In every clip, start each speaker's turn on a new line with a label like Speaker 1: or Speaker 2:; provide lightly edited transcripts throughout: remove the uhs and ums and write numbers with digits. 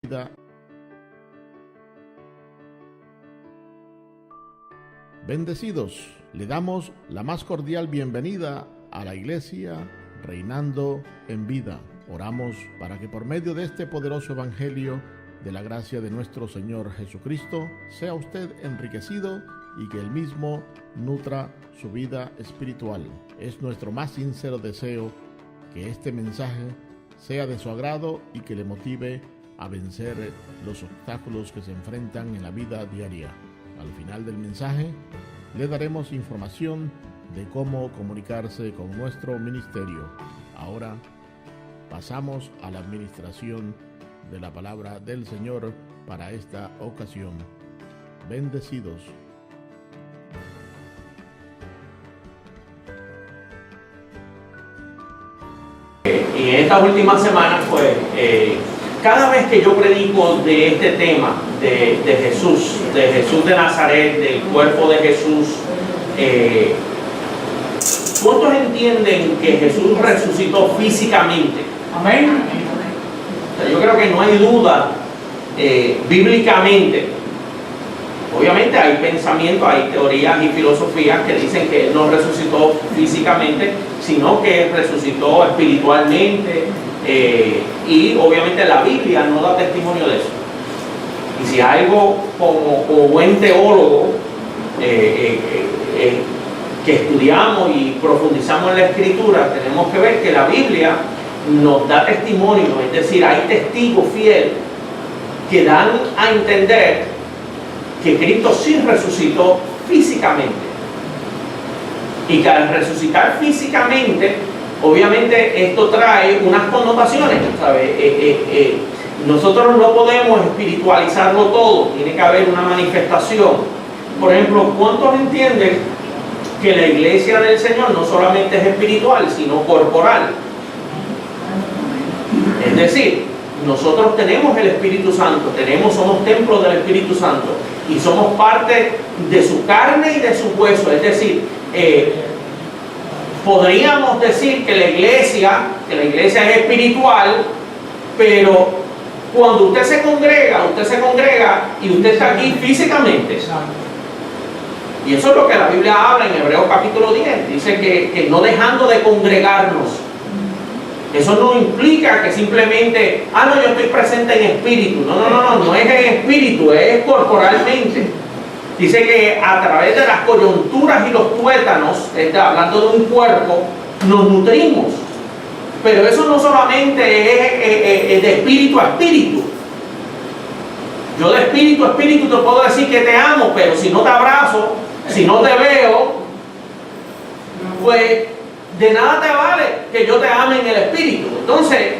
Speaker 1: vida. Bendecidos, le damos la más cordial bienvenida a la iglesia Reinando en Vida. Oramos para que por medio de este poderoso evangelio de la gracia de nuestro Señor Jesucristo sea usted enriquecido y que Él mismo nutra su vida espiritual. Es nuestro más sincero deseo que este mensaje sea de su agrado y que le motive a vencer los obstáculos que se enfrentan en la vida diaria. Al final del mensaje le daremos información de cómo comunicarse con nuestro ministerio. Ahora pasamos a la administración de la palabra del Señor para esta ocasión. Bendecidos.
Speaker 2: Y en estas últimas semanas, pues, cada vez que yo predico de este tema, de Jesús de Nazaret, del cuerpo de Jesús, ¿cuántos entienden que Jesús resucitó físicamente? Amén. Yo creo que no hay duda bíblicamente. Obviamente hay pensamientos, hay teorías y filosofías que dicen que Él no resucitó físicamente, sino que resucitó espiritualmente, y obviamente la Biblia no da testimonio de eso. Y si algo como buen teólogo que estudiamos y profundizamos en la Escritura, tenemos que ver que la Biblia nos da testimonio, es decir, hay testigos fieles que dan a entender que Cristo sí resucitó físicamente, y que al resucitar físicamente, obviamente esto trae unas connotaciones, ¿sabes? Nosotros no podemos espiritualizarlo todo, tiene que haber una manifestación. Por ejemplo, ¿cuántos entienden que la iglesia del Señor no solamente es espiritual, sino corporal? Es decir, nosotros tenemos el Espíritu Santo, somos templos del Espíritu Santo y somos parte de su carne y de su hueso. Es decir, podríamos decir que la iglesia es espiritual, pero cuando usted se congrega y usted está aquí físicamente. Y eso es lo que la Biblia habla en Hebreos capítulo 10. Dice que no dejando de congregarnos. Eso no implica que simplemente, yo estoy presente en espíritu. No es en espíritu, es corporalmente. Dice que a través de las coyunturas y los tuétanos, hablando de un cuerpo, nos nutrimos. Pero eso no solamente es de espíritu a espíritu. Yo de espíritu a espíritu te puedo decir que te amo, pero si no te abrazo, si no te veo, pues de nada te vale que yo te ame en el espíritu. Entonces,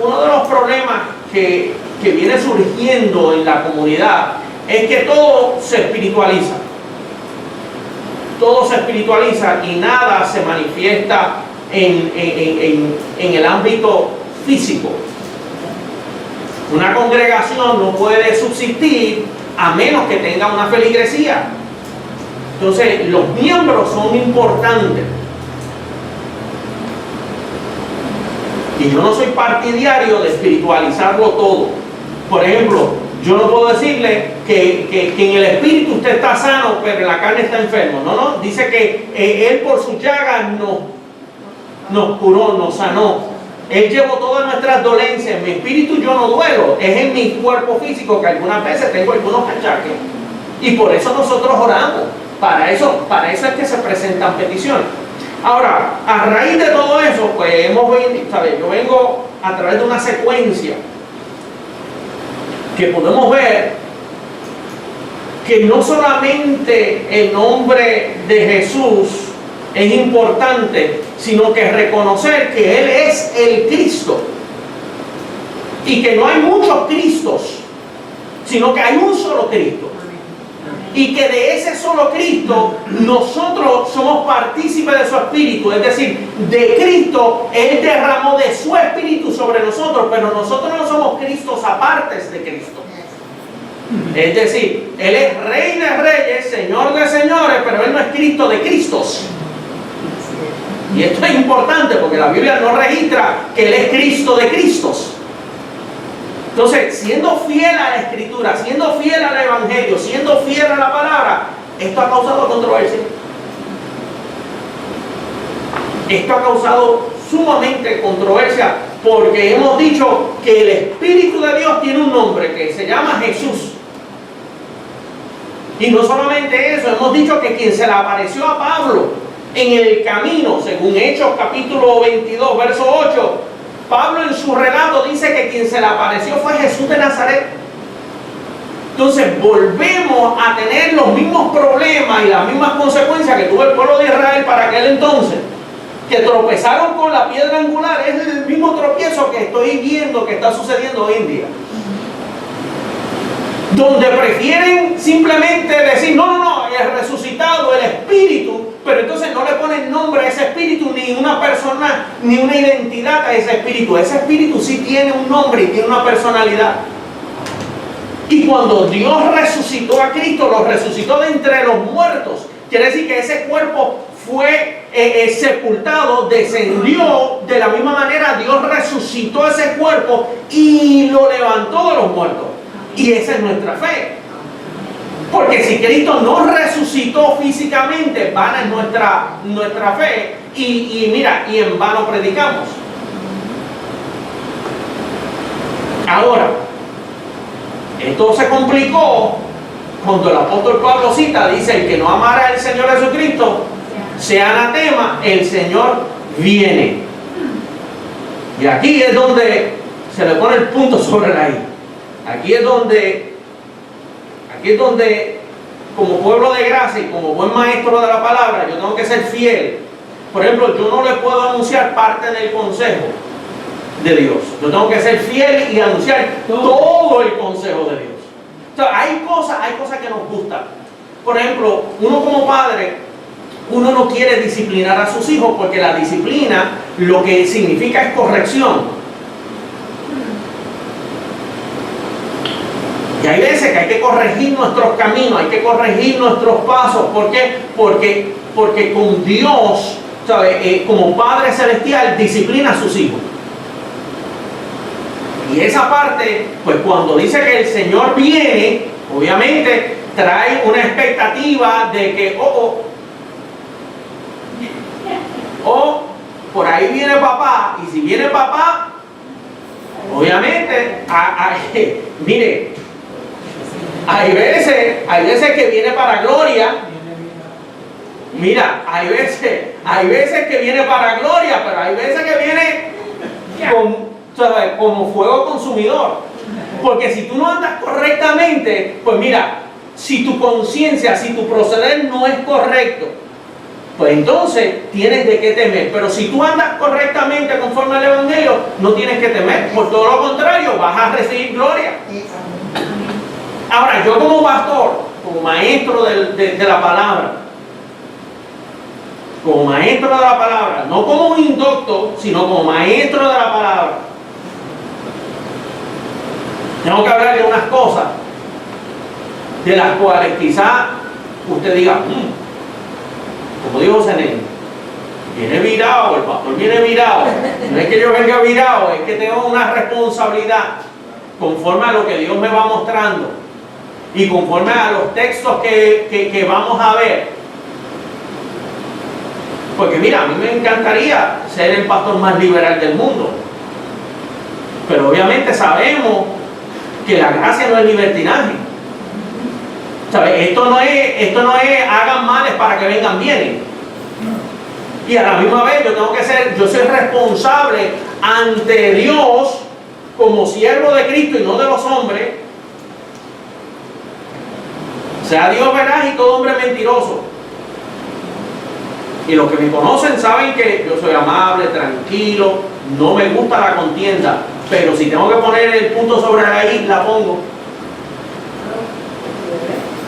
Speaker 2: uno de los problemas que viene surgiendo en la comunidad es que todo se espiritualiza. Todo se espiritualiza y nada se manifiesta en el ámbito físico. Una congregación no puede subsistir a menos que tenga una feligresía. Entonces, los miembros son importantes. Y yo no soy partidario de espiritualizarlo todo. Por ejemplo, yo no puedo decirle que en el espíritu usted está sano, pero en la carne está enfermo. No, dice que Él por sus llagas nos curó, nos sanó. Él llevó todas nuestras dolencias. En mi espíritu yo no duelo, es en mi cuerpo físico que algunas veces tengo algunos achaques. Y por eso nosotros oramos. Para eso es que se presentan peticiones. Ahora, a raíz de todo eso, pues yo vengo a través de una secuencia que podemos ver que no solamente el nombre de Jesús es importante, sino que reconocer que Él es el Cristo y que no hay muchos Cristos, sino que hay un solo Cristo. Y que de ese solo Cristo nosotros somos partícipes de su Espíritu. Es decir, de Cristo Él derramó de su Espíritu sobre nosotros, pero nosotros no somos Cristos apartes de Cristo. Es decir, Él es Rey de Reyes, Señor de Señores, pero Él no es Cristo de Cristos. Y esto es importante porque la Biblia no registra que Él es Cristo de Cristos. Entonces, siendo fiel a la Escritura, siendo fiel al Evangelio, siendo fiel a la palabra, esto ha causado controversia. Esto ha causado sumamente controversia porque hemos dicho que el Espíritu de Dios tiene un nombre que se llama Jesús. Y no solamente eso, hemos dicho que quien se le apareció a Pablo en el camino, según Hechos capítulo 22, verso 8, Pablo en su relato dice que quien se le apareció fue Jesús de Nazaret. Entonces volvemos a tener los mismos problemas y las mismas consecuencias que tuvo el pueblo de Israel para aquel entonces, que tropezaron con la piedra angular. Es el mismo tropiezo que estoy viendo que está sucediendo hoy en día, donde prefieren simplemente decir no, el resucitado, el Espíritu, pero entonces no le ponen nombre a ese Espíritu, ni una persona, ni una identidad a ese Espíritu. Ese Espíritu sí tiene un nombre y tiene una personalidad. Y cuando Dios resucitó a Cristo, lo resucitó de entre los muertos, quiere decir que ese cuerpo fue sepultado, descendió. De la misma manera Dios resucitó ese cuerpo y lo levantó de los muertos. Y esa es nuestra fe. Porque si Cristo no resucitó físicamente, vana es nuestra fe. Y mira, y en vano predicamos. Ahora, esto se complicó cuando el apóstol Pablo cita, dice: el que no amara al Señor Jesucristo, sea anatema, el Señor viene. Y aquí es donde se le pone el punto sobre la I. Aquí es donde, como pueblo de gracia y como buen maestro de la palabra, yo tengo que ser fiel. Por ejemplo, yo no le puedo anunciar parte del consejo de Dios. Yo tengo que ser fiel y anunciar todo el consejo de Dios. O sea, hay cosas que nos gustan. Por ejemplo, uno como padre, uno no quiere disciplinar a sus hijos porque la disciplina lo que significa es corrección. Y hay veces que hay que corregir nuestros caminos, hay que corregir nuestros pasos. ¿Por qué? Porque con Dios, ¿sabe? Como Padre Celestial, disciplina a sus hijos. Y esa parte, pues cuando dice que el Señor viene, obviamente trae una expectativa de que, por ahí viene papá. Y si viene papá, obviamente, mire, hay veces que viene para gloria. Mira, hay veces que viene para gloria, pero hay veces que viene como fuego consumidor. Porque si tú no andas correctamente, pues mira, si tu conciencia, si tu proceder no es correcto, pues entonces tienes de qué temer. Pero si tú andas correctamente conforme al Evangelio, no tienes que temer. Por todo lo contrario, vas a recibir gloria. Ahora, yo como pastor, como maestro de la palabra, no como un indocto, sino como maestro de la palabra, tengo que hablar de unas cosas de las cuales quizá usted diga, como dijo Zenén, viene virado, el pastor viene virado. No es que yo venga virado, es que tengo una responsabilidad conforme a lo que Dios me va mostrando y conforme a los textos que vamos a ver. Porque mira, a mí me encantaría ser el pastor más liberal del mundo, pero obviamente sabemos que la gracia no es libertinaje. ¿Sabes? Esto no es hagan males para que vengan bienes. Y a la misma vez yo soy responsable ante Dios como siervo de Cristo y no de los hombres. Sea Dios veraz y todo hombre mentiroso. Y los que me conocen saben que yo soy amable, tranquilo, no me gusta la contienda, pero si tengo que poner el punto sobre la I, la pongo.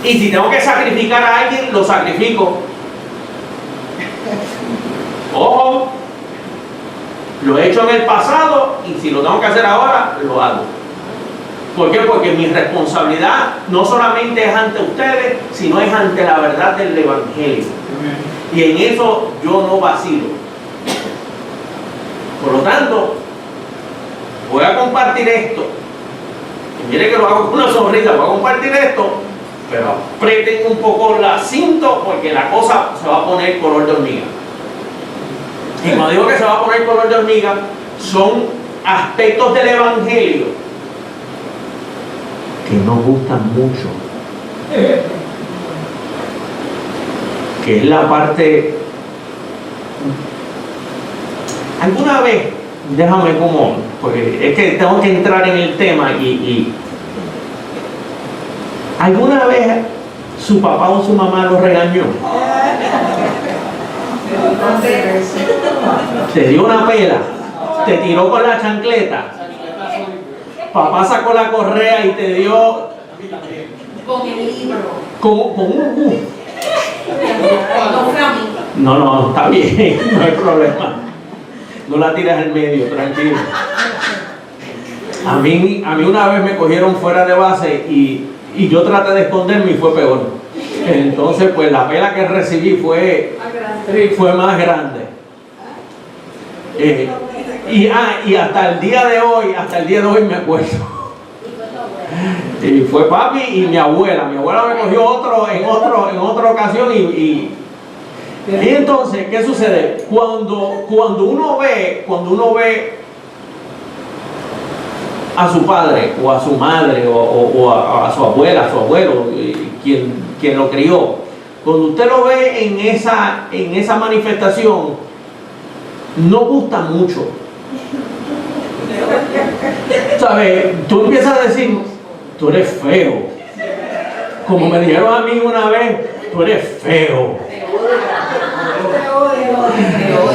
Speaker 2: Y si tengo que sacrificar a alguien, lo sacrifico. Ojo, lo he hecho en el pasado y si lo tengo que hacer ahora, lo hago. ¿Por qué? Porque mi responsabilidad no solamente es ante ustedes, sino es ante la verdad del Evangelio. Y en eso yo no vacilo. Por lo tanto, voy a compartir esto Mire que lo hago con una sonrisa, voy a compartir esto, pero aprieten un poco la cinto porque la cosa se va a poner color de hormiga. Y cuando digo que se va a poner color de hormiga, son aspectos del Evangelio que nos gustan mucho. Que es la parte... ¿Alguna vez, déjame como, porque es que tengo que entrar en el tema y ¿alguna vez su papá o su mamá lo regañó? Te dio una pela, te tiró con la chancleta, papá sacó la correa y te dio
Speaker 3: Con el libro.
Speaker 2: con un...
Speaker 3: No,
Speaker 2: No, está bien, no hay problema. No la tiras en medio, tranquilo. A mí una vez me cogieron fuera de base y yo traté de esconderme y fue peor. Entonces, pues la pela que recibí fue más grande. Y hasta el día de hoy me acuerdo. Y fue papi y mi abuela. Mi abuela me cogió otro en otra ocasión y entonces, ¿qué sucede? Cuando uno ve a su padre o a su madre o a su abuela, a su abuelo, quien lo crió, cuando usted lo ve en esa manifestación, no gusta mucho. ¿Sabes? Tú empiezas a decir, tú eres feo. Como me dijeron a mí una vez, tú eres feo.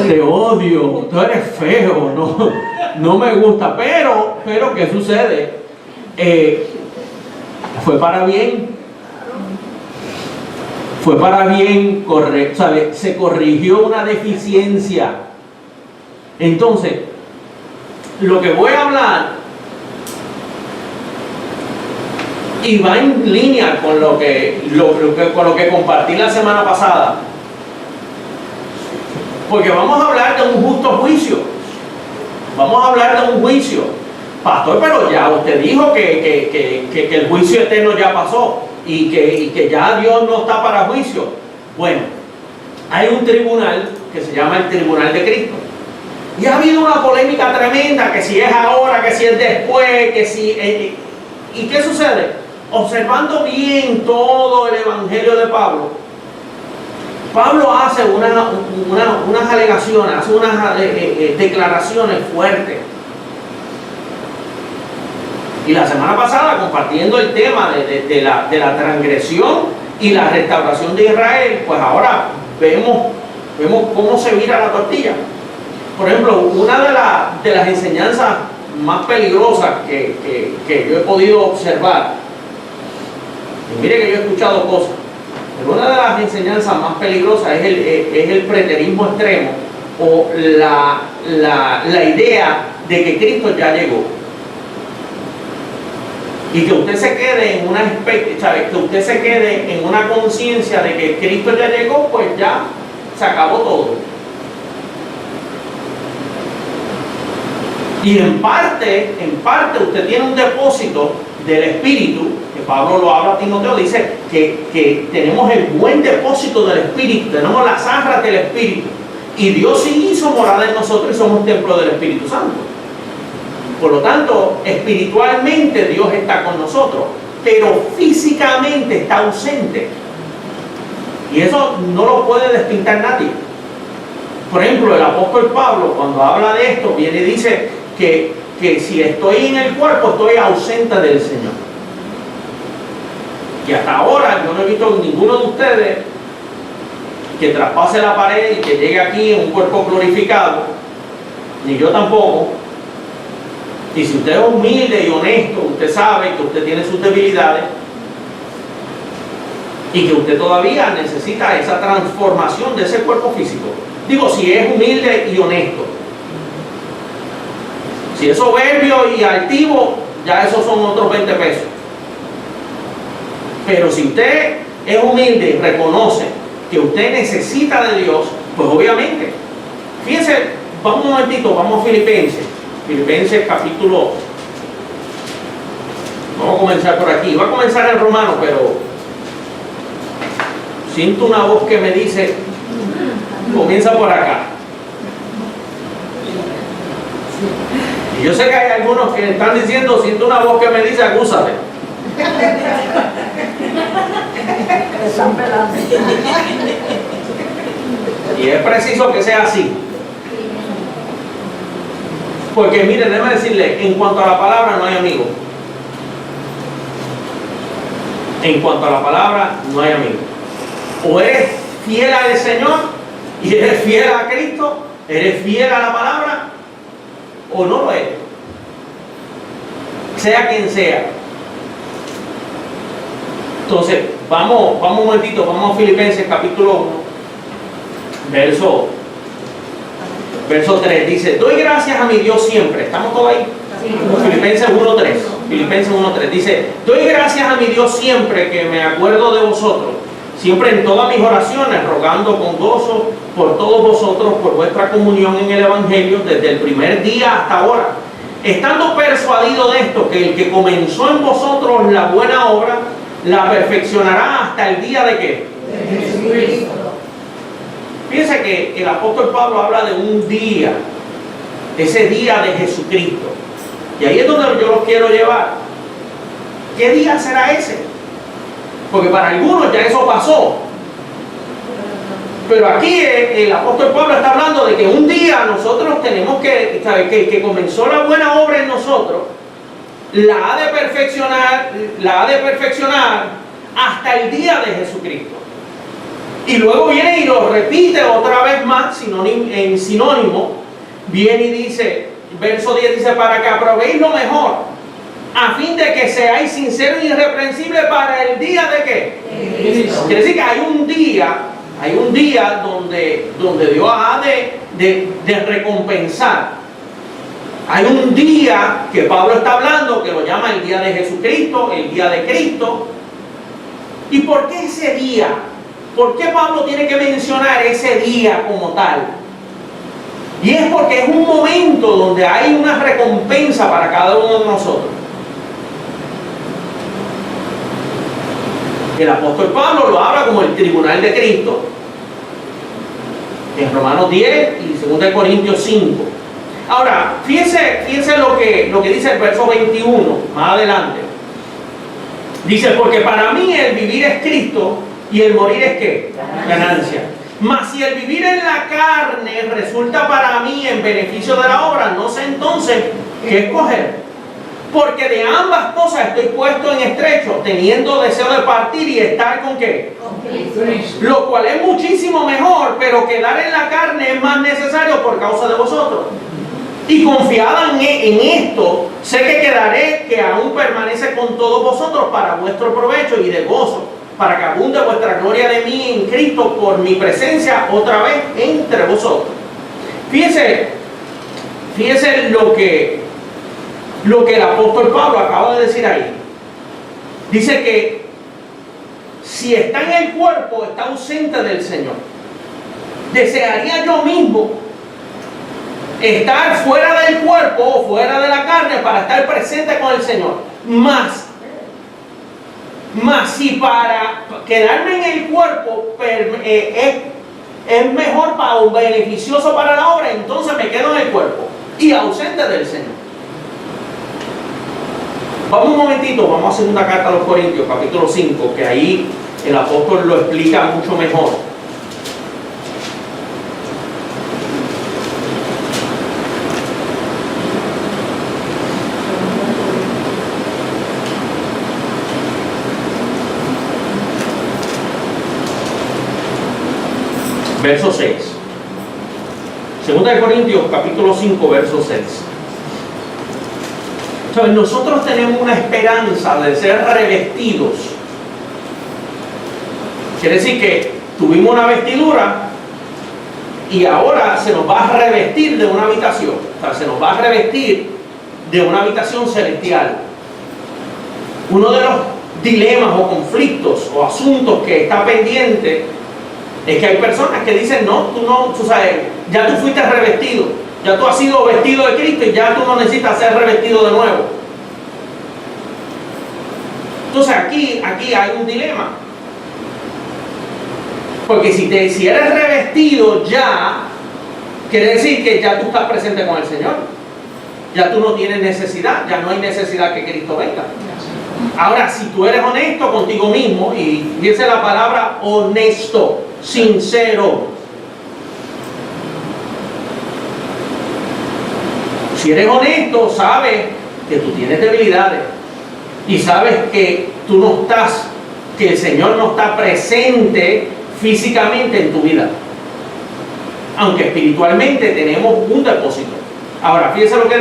Speaker 2: Te odio, tú eres feo, no me gusta, pero ¿qué sucede? Fue para bien, ¿sabe? Se corrigió una deficiencia. Entonces, lo que voy a hablar y va en línea con lo que compartí la semana pasada. Porque vamos a hablar de un justo juicio. Vamos a hablar de un juicio. Pastor, pero ya usted dijo que el juicio eterno ya pasó y que ya Dios no está para juicio. Bueno, hay un tribunal que se llama el Tribunal de Cristo. Y ha habido una polémica tremenda, que si es ahora, que si es después, que si... ¿Y qué sucede? Observando bien todo el Evangelio de Pablo hace unas alegaciones, hace unas declaraciones fuertes. Y la semana pasada, compartiendo el tema de la transgresión y la restauración de Israel, pues ahora vemos cómo se vira la tortilla. Por ejemplo, una de las enseñanzas más peligrosas que yo he podido observar, y mire que yo he escuchado cosas, pero una de las enseñanzas más peligrosas es el preterismo extremo o la idea de que Cristo ya llegó. Y que usted se quede en que usted se quede en una conciencia de que Cristo ya llegó, pues ya se acabó todo. Y en parte usted tiene un depósito del Espíritu, que Pablo lo habla a Timoteo, dice que tenemos el buen depósito del Espíritu, tenemos las arras del Espíritu, y Dios sí hizo morada en nosotros y somos templo del Espíritu Santo. Por lo tanto, espiritualmente Dios está con nosotros, pero físicamente está ausente. Y eso no lo puede despintar nadie. Por ejemplo, el apóstol Pablo, cuando habla de esto, viene y dice que si estoy en el cuerpo, estoy ausente del Señor. Y hasta ahora yo no he visto ninguno de ustedes que traspase la pared y que llegue aquí en un cuerpo glorificado, ni yo tampoco. Y si usted es humilde y honesto, usted sabe que usted tiene sus debilidades y que usted todavía necesita esa transformación de ese cuerpo físico. Digo, si es humilde y honesto. Si es soberbio y altivo, ya esos son otros 20 pesos. Pero si usted es humilde y reconoce que usted necesita de Dios, pues obviamente. Fíjense, vamos un momentito, vamos a Filipenses capítulo, Vamos a comenzar por aquí. Va a comenzar en Romano, pero siento una voz que me dice, comienza por acá. Y yo sé que hay algunos que están diciendo, siento una voz que me dice, acúsate. Y es preciso que sea así. Porque miren, déjame decirle, en cuanto a la palabra no hay amigo. En cuanto a la palabra no hay amigo. O eres fiel al Señor y eres fiel a Cristo, eres fiel a la palabra, o no lo eres. Sea quien sea. Entonces, vamos un momentito, vamos a Filipenses capítulo 1, verso 3. Dice, doy gracias a mi Dios siempre. ¿Estamos todos ahí? Sí. Filipenses 1.3. Filipenses 1.3. Dice, doy gracias a mi Dios siempre que me acuerdo de vosotros. Siempre en todas mis oraciones, rogando con gozo por todos vosotros, por vuestra comunión en el Evangelio, desde el primer día hasta ahora. Estando persuadido de esto, que el que comenzó en vosotros la buena obra, la perfeccionará hasta el día de ¿qué? De Jesucristo. Fíjense que el apóstol Pablo habla de un día, ese día de Jesucristo. Y ahí es donde yo los quiero llevar. ¿Qué día será ese? Porque para algunos ya eso pasó. Pero aquí el apóstol Pablo está hablando de que un día nosotros tenemos que, ¿sabe? Que comenzó la buena obra en nosotros, la ha de perfeccionar hasta el día de Jesucristo. Y luego viene y lo repite otra vez más en sinónimo. Viene y dice, verso 10 dice, para que aprobéis lo mejor, a fin de que seáis sinceros e irreprensibles para el día de ¿qué? Quiere decir que hay un día donde Dios ha de recompensar. Hay un día que Pablo está hablando, que lo llama el día de Jesucristo, el día de Cristo. ¿Y por qué ese día? ¿Por qué Pablo tiene que mencionar ese día como tal? Y es porque es un momento donde hay una recompensa para cada uno de nosotros. El apóstol Pablo lo habla como el tribunal de Cristo en Romanos 10 y 2 Corintios 5. Ahora, fíjense lo que dice el verso 21, más adelante. Dice, porque para mí el vivir es Cristo y el morir es ¿qué? Ganancia. Mas si el vivir en la carne resulta para mí en beneficio de la obra, no sé entonces qué escoger. Porque de ambas cosas estoy puesto en estrecho, teniendo deseo de partir y estar ¿con qué? Con Cristo. Lo cual es muchísimo mejor, pero quedar en la carne es más necesario por causa de vosotros. Y confiada en esto, sé que quedaré, que aún permanece con todos vosotros para vuestro provecho y de gozo, para que abunde vuestra gloria de mí en Cristo por mi presencia otra vez entre vosotros. Fíjense lo que el apóstol Pablo acaba de decir ahí. Dice que si está en el cuerpo, está ausente del Señor. Desearía yo mismo estar fuera del cuerpo o fuera de la carne para estar presente con el Señor. Más si para quedarme en el cuerpo es mejor o beneficioso para la obra, entonces me quedo en el cuerpo y ausente del Señor. Vamos un momentito, vamos a segunda carta a los Corintios, capítulo 5, que ahí el apóstol lo explica mucho mejor. Verso 6. Segunda de Corintios, capítulo 5, verso 6. Entonces, nosotros tenemos una esperanza de ser revestidos. Quiere decir que tuvimos una vestidura y ahora se nos va a revestir de una habitación. O sea, se nos va a revestir de una habitación celestial. Uno de los dilemas o conflictos o asuntos que está pendiente es que hay personas que dicen, no, tú sabes, ya tú fuiste revestido, ya tú has sido vestido de Cristo y ya tú no necesitas ser revestido de nuevo. Entonces aquí hay un dilema. Porque si eres revestido ya, quiere decir que ya tú estás presente con el Señor. Ya tú no tienes necesidad, ya no hay necesidad que Cristo venga. Ahora, si tú eres honesto contigo mismo, y fíjense la palabra honesto, sincero. Si eres honesto, sabes que tú tienes debilidades y sabes que tú no estás, que el Señor no está presente físicamente en tu vida, aunque espiritualmente tenemos un depósito. Ahora, fíjense lo que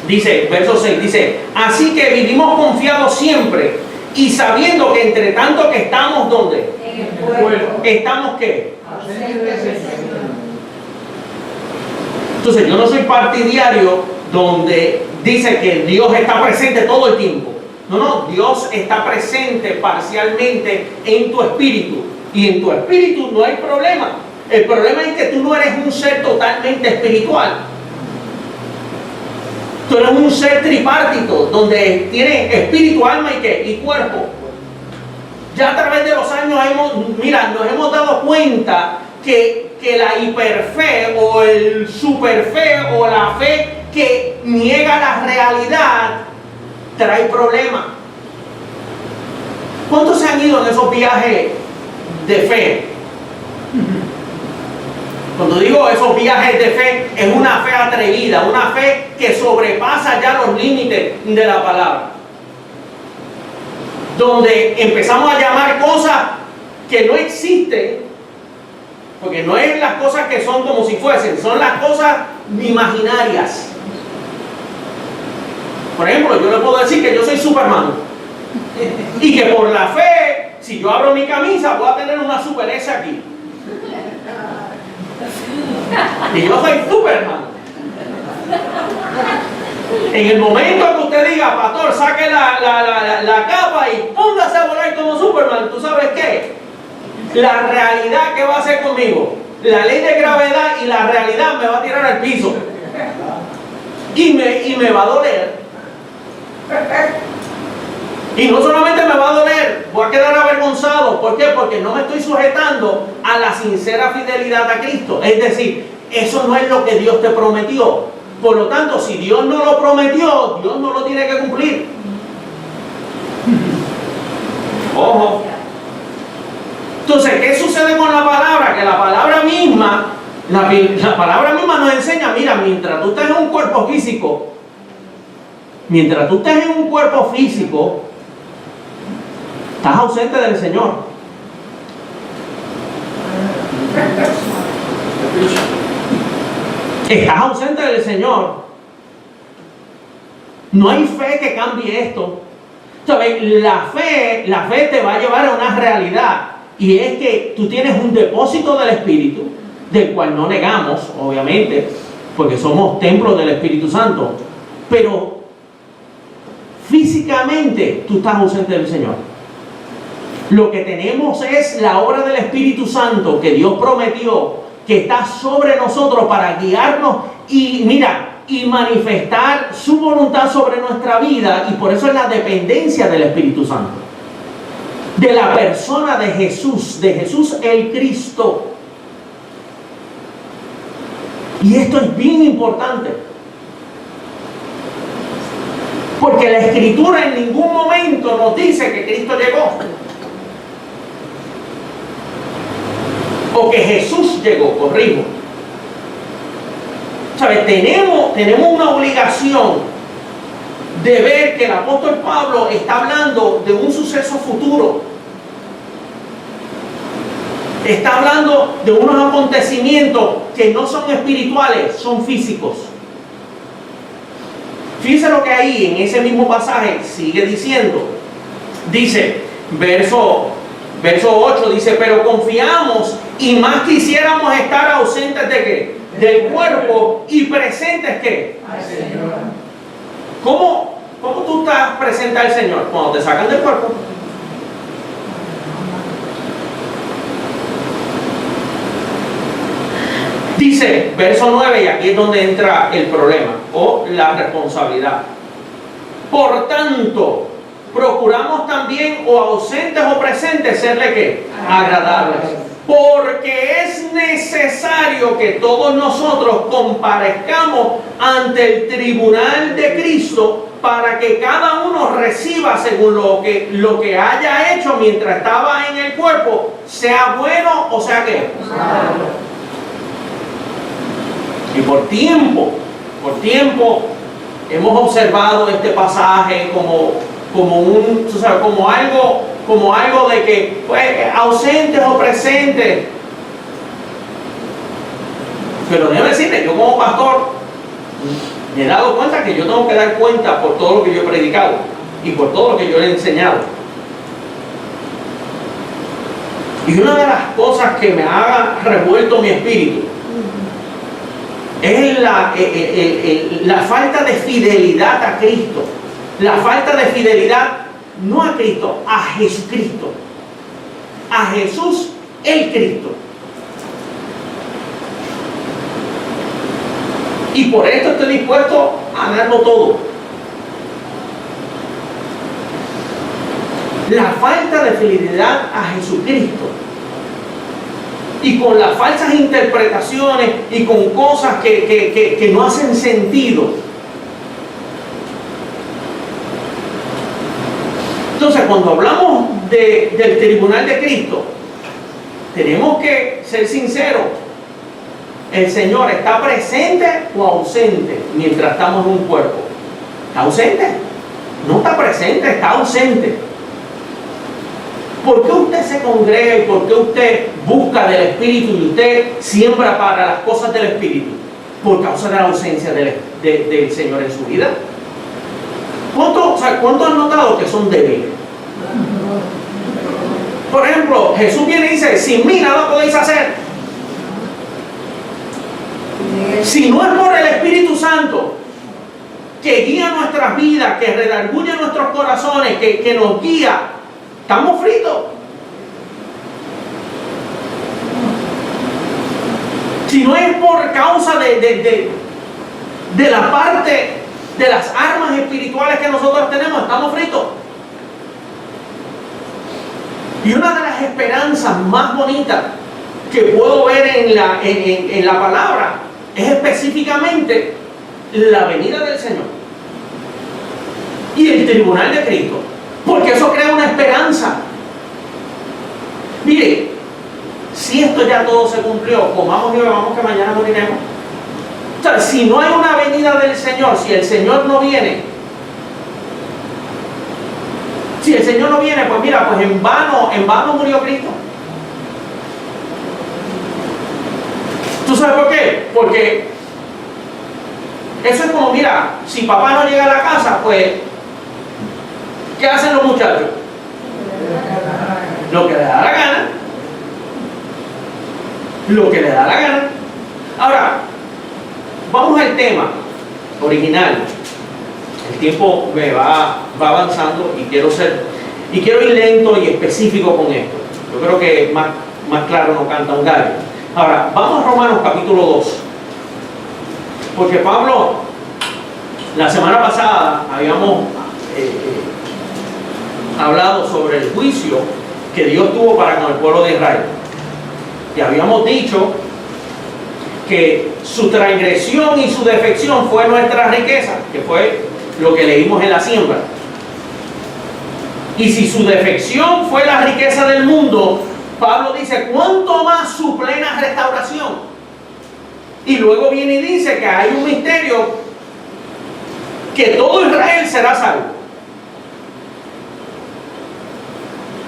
Speaker 2: dice, verso 6, dice: así que vivimos confiados siempre y sabiendo que entre tanto que estamos, ¿dónde?
Speaker 3: En el pueblo.
Speaker 2: ¿Estamos qué?
Speaker 3: Ausente del Señor.
Speaker 2: Entonces yo no soy partidario donde dice que Dios está presente todo el tiempo. No, Dios está presente parcialmente en tu espíritu. Y en tu espíritu no hay problema. El problema es que tú no eres un ser totalmente espiritual. Tú eres un ser tripartito, donde tiene espíritu, alma y cuerpo. Ya a través de los años nos hemos dado cuenta que la hiperfe o el superfe o la fe que niega la realidad trae problemas. ¿Cuántos se han ido en esos viajes de fe? Cuando digo esos viajes de fe, es una fe atrevida, una fe que sobrepasa ya los límites de la palabra. Donde empezamos a llamar cosas que no existen, porque no es las cosas que son como si fuesen, son las cosas imaginarias. Por ejemplo, yo le puedo decir que yo soy Superman y que por la fe, si yo abro mi camisa, voy a tener una Super S aquí. Y yo soy Superman. En el momento que usted diga: pastor, saque la capa y póngase a volar como Superman, ¿tú sabes qué? La realidad, ¿qué va a hacer conmigo? La ley de gravedad y la realidad me va a tirar al piso. Y me va a doler. Y no solamente me va a doler, voy a quedar avergonzado. ¿Por qué? Porque no me estoy sujetando a la sincera fidelidad a Cristo. Es decir, eso no es lo que Dios te prometió. Por lo tanto, si Dios no lo prometió, Dios no lo tiene que cumplir. Ojo. Entonces, ¿qué sucede con la palabra? Que la palabra misma, la palabra misma nos enseña: mira, mientras tú estés en un cuerpo físico, estás ausente del Señor. Estás ausente del Señor. No hay fe que cambie esto. ¿Sabes? La fe te va a llevar a una realidad, y es que tú tienes un depósito del Espíritu, del cual no negamos, obviamente, porque somos templos del Espíritu Santo, pero físicamente tú estás ausente del Señor. Lo que tenemos es la obra del Espíritu Santo que Dios prometió, que está sobre nosotros para guiarnos y manifestar su voluntad sobre nuestra vida. Y por eso es la dependencia del Espíritu Santo, de la persona de Jesús el Cristo. Y esto es bien importante, porque la Escritura en ningún momento nos dice que Cristo llegó o que Jesús llegó, corrijo. ¿Sabes? Tenemos una obligación de ver que el apóstol Pablo está hablando de un suceso futuro. Está hablando de unos acontecimientos que no son espirituales, son físicos. Fíjense lo que ahí en ese mismo pasaje sigue diciendo. Dice, verso 8, dice: pero confiamos y más quisiéramos estar ausentes de ¿qué? Del cuerpo y presentes ¿qué?
Speaker 3: Al Señor.
Speaker 2: ¿Cómo tú estás presente al Señor? Cuando te sacan del cuerpo. Dice, verso 9, y aquí es donde entra el problema o la responsabilidad. Por tanto, procuramos también, o ausentes o presentes, serle ¿qué? Agradables. Porque es necesario que todos nosotros comparezcamos ante el tribunal de Cristo para que cada uno reciba según lo que haya hecho mientras estaba en el cuerpo, sea bueno o sea qué. Y por tiempo hemos observado este pasaje como algo de que pues, ausentes o presentes. Pero déjame decirle, yo como pastor me he dado cuenta que yo tengo que dar cuenta por todo lo que yo he predicado y por todo lo que yo he enseñado. Y una de las cosas que me ha revuelto mi espíritu es la falta de fidelidad a Cristo. La falta de fidelidad no a Cristo, a Jesucristo. A Jesús el Cristo. Y por esto estoy dispuesto a darlo todo. La falta de fidelidad a Jesucristo. Y con las falsas interpretaciones y con cosas que no hacen sentido. Entonces, cuando hablamos del tribunal de Cristo, tenemos que ser sinceros. ¿El Señor está presente o ausente mientras estamos en un cuerpo? ¿Está ausente? No está presente, está ausente. ¿Por qué usted se congrega y por qué usted busca del Espíritu y usted siembra para las cosas del Espíritu? Por causa de la ausencia del Señor en su vida. ¿Cuántos han notado que son débiles? Por ejemplo, Jesús viene y dice, sin mí nada podéis hacer. Si no es por el Espíritu Santo que guía nuestras vidas, que redarguye nuestros corazones, que nos guía, estamos fritos. Si no es por causa de la parte de las armas espirituales que nosotros tenemos, estamos fritos. Y una de las esperanzas más bonitas que puedo ver en la palabra es específicamente la venida del Señor y el tribunal de Cristo, porque eso crea una esperanza. Mire, si esto ya todo se cumplió, comamos y bebamos que mañana moriremos. O sea, si no hay una venida del Señor, si el Señor no viene, pues mira, pues en vano murió Cristo. ¿Tú sabes por qué? Porque eso es como, mira, si papá no llega a la casa, pues, ¿qué hacen los muchachos? Lo que le da la gana. Lo que le da la gana. Ahora, vamos al tema original. El tiempo me va avanzando y quiero ir lento y específico con esto. Yo creo que más claro no canta un gallo. Ahora, vamos a Romanos capítulo 2. Porque Pablo, la semana pasada habíamos hablado sobre el juicio que Dios tuvo para con el pueblo de Israel. Y habíamos dicho que su transgresión y su defección fue nuestra riqueza, que fue lo que leímos en la siembra. Y si su defección fue la riqueza del mundo, Pablo dice, ¿cuánto más su plena restauración? Y luego viene y dice que hay un misterio, que todo Israel será salvo.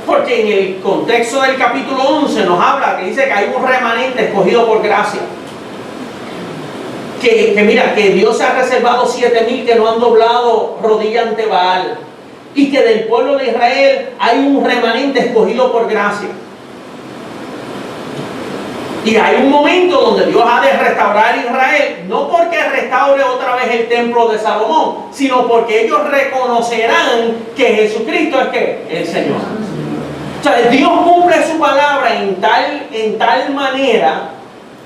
Speaker 2: Porque en el contexto del capítulo 11 nos habla que dice que hay un remanente escogido por gracia. Que mira, que Dios se ha reservado 7,000 que no han doblado rodilla ante Baal. Y que del pueblo de Israel hay un remanente escogido por gracia. Y hay un momento donde Dios ha de restaurar a Israel, no porque restaure otra vez el templo de Salomón, sino porque ellos reconocerán que Jesucristo es ¿qué? El Señor. O sea, Dios cumple su palabra en tal manera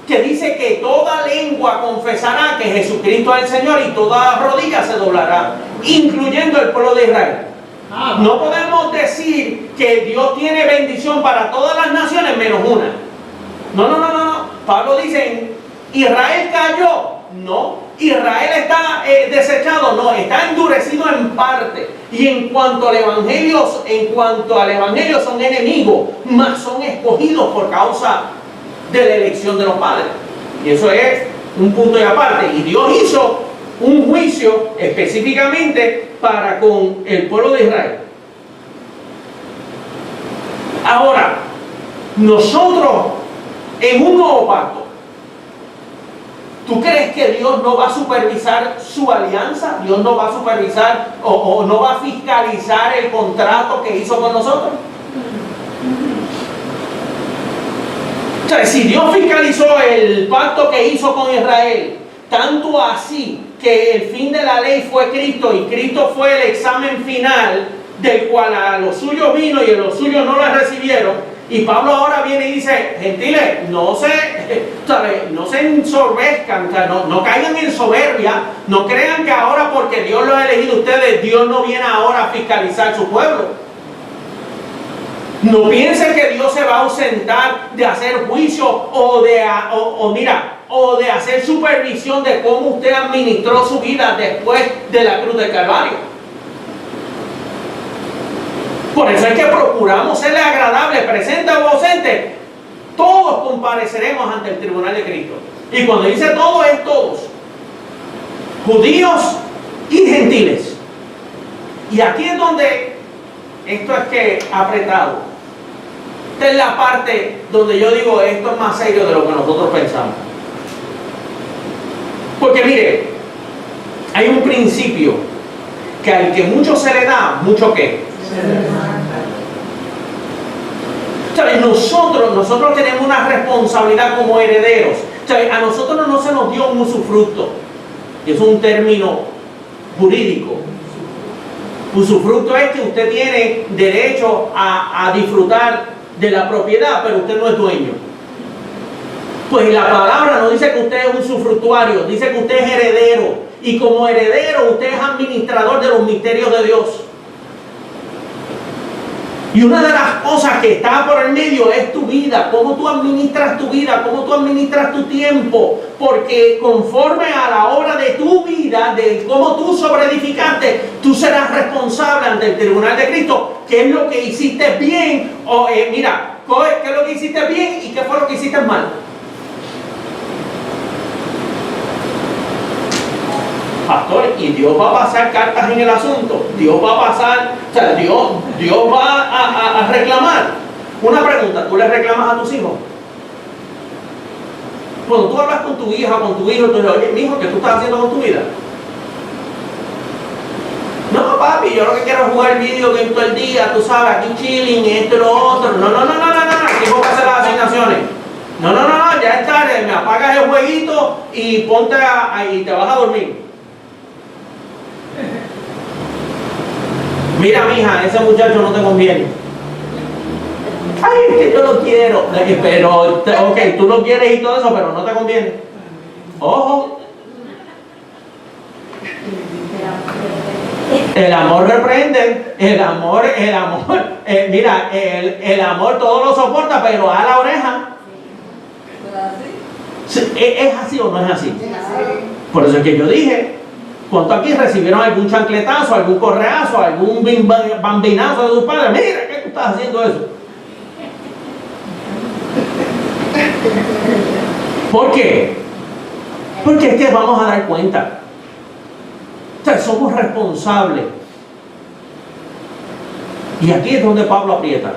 Speaker 2: que dice que toda lengua confesará que Jesucristo es el Señor y toda rodilla se doblará, incluyendo el pueblo de Israel. No podemos decir que Dios tiene bendición para todas las naciones menos una. No. Pablo dice, Israel cayó. No. Israel está desechado. No. Está endurecido en parte. Y en cuanto al evangelio son enemigos, mas son escogidos por causa de la elección de los padres. Y eso es un punto de aparte. Y Dios hizo un juicio específicamente para con el pueblo de Israel. Ahora, nosotros en un nuevo pacto, ¿tú crees que Dios no va a supervisar su alianza? ¿Dios no va a supervisar o no va a fiscalizar el contrato que hizo con nosotros? O sea, si Dios fiscalizó el pacto que hizo con Israel, tanto así que el fin de la ley fue Cristo y Cristo fue el examen final del cual a los suyos vino y a los suyos no la recibieron, y Pablo ahora viene y dice, gentiles, no se ensorbezcan, no caigan en soberbia, no crean que ahora porque Dios los ha elegido a ustedes, Dios no viene ahora a fiscalizar su pueblo. No piensen que Dios se va a ausentar de hacer juicio o de hacer supervisión de cómo usted administró su vida después de la cruz del Calvario. Por eso es que procuramos serle agradable, presente o ausente. Todos compareceremos ante el tribunal de Cristo. Y cuando dice todo, es todos. Judíos y gentiles. Y aquí es donde esto es que apretado. Esta es la parte donde yo digo, esto es más serio de lo que nosotros pensamos. Porque mire, hay un principio que al que mucho se le da, mucho ¿qué? ¿Sabes? Nosotros tenemos una responsabilidad como herederos. ¿Sabes? A nosotros no se nos dio un usufructo. Y es un término jurídico. Usufructo es que usted tiene derecho a disfrutar de la propiedad, pero usted no es dueño. Pues la palabra no dice que usted es usufructuario, dice que usted es heredero. Y como heredero, usted es administrador de los misterios de Dios. Y una de las cosas que está por el medio es tu vida, cómo tú administras tu vida, cómo tú administras tu tiempo, porque conforme a la obra de tu vida, de cómo tú sobreedificaste, tú serás responsable ante el tribunal de Cristo, qué es lo que hiciste bien, qué es lo que hiciste bien y qué fue lo que hiciste mal. Pastor, y Dios va a pasar cartas en el asunto. Dios va a pasar, Dios va a reclamar. Una pregunta, ¿tú le reclamas a tus hijos? Cuando tú hablas con tu hija, con tu hijo, tú le dices, oye, mijo, ¿qué tú estás haciendo con tu vida? No, papi, yo lo que quiero es jugar video game todo el día, tú sabes, aquí chilling, esto y lo otro. No, tengo que hacer las asignaciones. No, ya es tarde, me apagas el jueguito y ponte ahí, te vas a dormir. Mira, mija, ese muchacho no te conviene. Ay, es que yo lo quiero. Pero, ok, tú lo quieres y todo eso, pero no te conviene. Ojo. El amor reprende. El amor, mira, el amor todo lo soporta, pero a la oreja. ¿Es así o no es así? Por eso es que yo dije, ¿cuántos aquí recibieron algún chancletazo, algún correazo, algún bambinazo de sus padres? Mira, ¿qué tú estás haciendo eso? ¿Por qué? Porque es que vamos a dar cuenta. O sea, somos responsables. Y aquí es donde Pablo aprieta.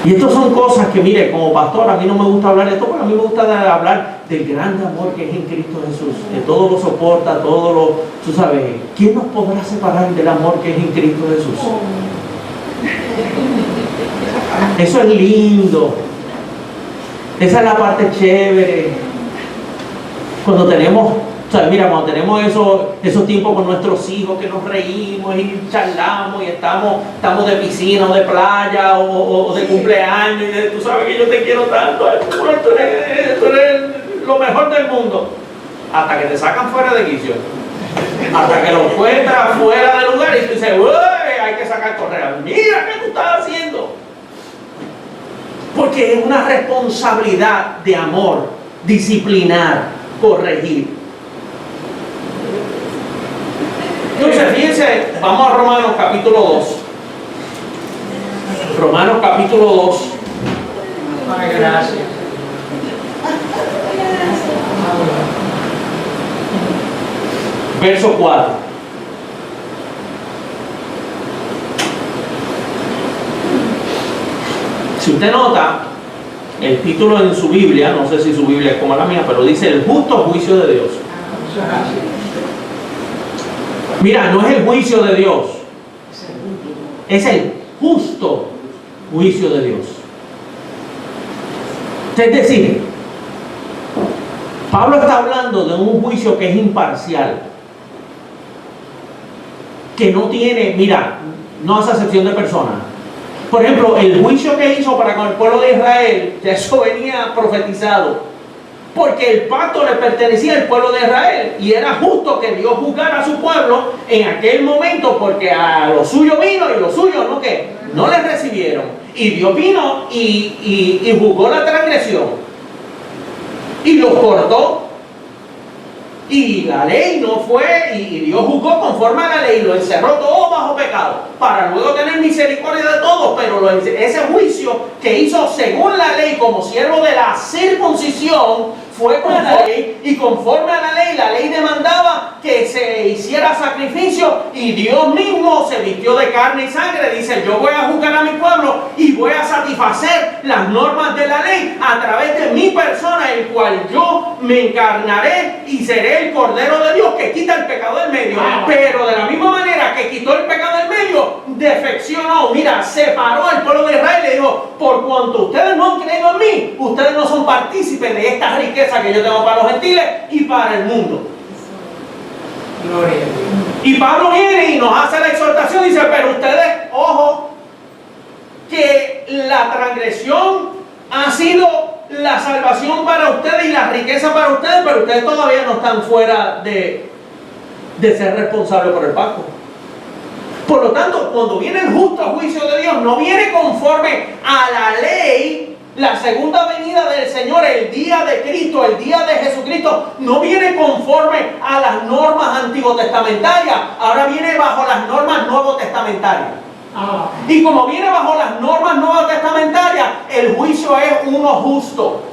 Speaker 2: Y estas son cosas que, mire, como pastor, a mí no me gusta hablar de esto, porque a mí me gusta hablar del gran amor que es en Cristo Jesús, que todo lo soporta, todo lo, tú sabes, ¿quién nos podrá separar del amor que es en Cristo Jesús? Eso es lindo. Esa es la parte chévere. Cuando tenemos, o sea, mira, cuando tenemos esos tiempos con nuestros hijos que nos reímos y charlamos y estamos de piscina o de playa o de cumpleaños y tú sabes que yo te quiero tanto, tú eres lo mejor del mundo, hasta que te sacan fuera de quicio. Hasta que lo encuentra fuera del lugar y tú dices, uy, hay que sacar correa. Mira qué tú estás haciendo. Porque es una responsabilidad de amor, disciplinar, corregir. Entonces, fíjense, vamos a Romanos capítulo 2. Romanos capítulo 2.
Speaker 3: Ay, gracias.
Speaker 2: Verso 4. Si usted nota, el título en su Biblia, no sé si su Biblia es como la mía, pero dice el justo juicio de Dios.
Speaker 3: Eso es así.
Speaker 2: Mira, no es el juicio de Dios, es el justo juicio de Dios. Es decir, Pablo está hablando de un juicio que es imparcial, que no tiene, mira, no hace acepción de personas. Por ejemplo, el juicio que hizo para con el pueblo de Israel, que eso venía profetizado, porque el pacto le pertenecía al pueblo de Israel y era justo que Dios juzgara a su pueblo en aquel momento, porque a lo suyo vino y los suyos no, ¿qué? No les recibieron. Y Dios vino y juzgó la transgresión y los cortó. Y la ley no fue, y Dios juzgó conforme a la ley, lo encerró todo bajo pecado, para luego tener misericordia de todos. Pero ese juicio que hizo según la ley como siervo de la circuncisión fue con la ley, y conforme a la ley demandaba que se hiciera sacrificio, y Dios mismo se vistió de carne y sangre. Dice, yo voy a juzgar a mi pueblo y voy a satisfacer las normas de la ley a través de mi persona, el cual yo me encarnaré y seré el Cordero de Dios que quita el pecado del medio. Pero de la misma manera que quitó el pecado del medio, defeccionó, mira, separó al pueblo de Israel y le dijo, por cuanto ustedes no han creído en mí, ustedes no son partícipes de esta riqueza que yo tengo para los gentiles y para el mundo.
Speaker 3: Gloria a Dios.
Speaker 2: Y Pablo viene y nos hace la exhortación, dice, pero ustedes, ojo, que la transgresión ha sido la salvación para ustedes y la riqueza para ustedes, pero ustedes todavía no están fuera de ser responsables por el pacto. Por lo tanto, cuando viene el justo juicio de Dios, no viene conforme a la ley. La segunda venida del Señor, el día de Cristo, el día de Jesucristo, no viene conforme a las normas antiguotestamentarias, ahora viene bajo las normas nuevotestamentarias. Y como viene bajo las normas nuevotestamentarias, el juicio es uno justo.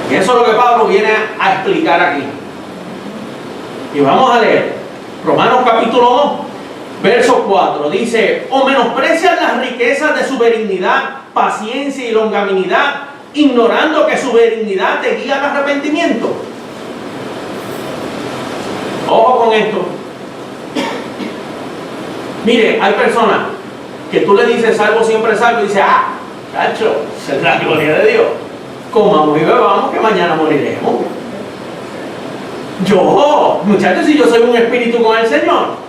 Speaker 2: Y eso es lo que Pablo viene a explicar aquí. Y vamos a leer Romanos capítulo 2. Verso 4 dice, o menosprecian las riquezas de su benignidad, paciencia y longanimidad, ignorando que su benignidad te guía al arrepentimiento. Ojo con esto. Mire, hay personas que tú le dices salvo siempre salvo y dice, cacho, es la gloria de Dios. Comamos y bebamos que mañana moriremos. Yo, muchachos, si yo soy un espíritu con el Señor.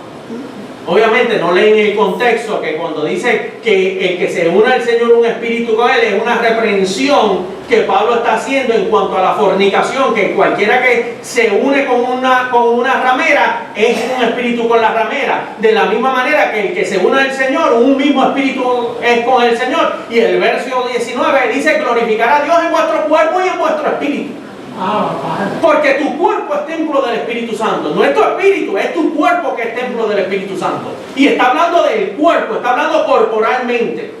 Speaker 2: Obviamente no leen el contexto, que cuando dice que el que se une al Señor un espíritu con Él es una reprensión que Pablo está haciendo en cuanto a la fornicación, que cualquiera que se une con una ramera es un espíritu con la ramera. De la misma manera que el que se une al Señor, un mismo espíritu es con el Señor. Y el verso 19 dice, glorificar a Dios en vuestro cuerpo y en vuestro espíritu. Porque tu cuerpo es templo del Espíritu Santo. No es tu espíritu, es tu cuerpo que es templo del Espíritu Santo. Y está hablando del cuerpo, está hablando corporalmente.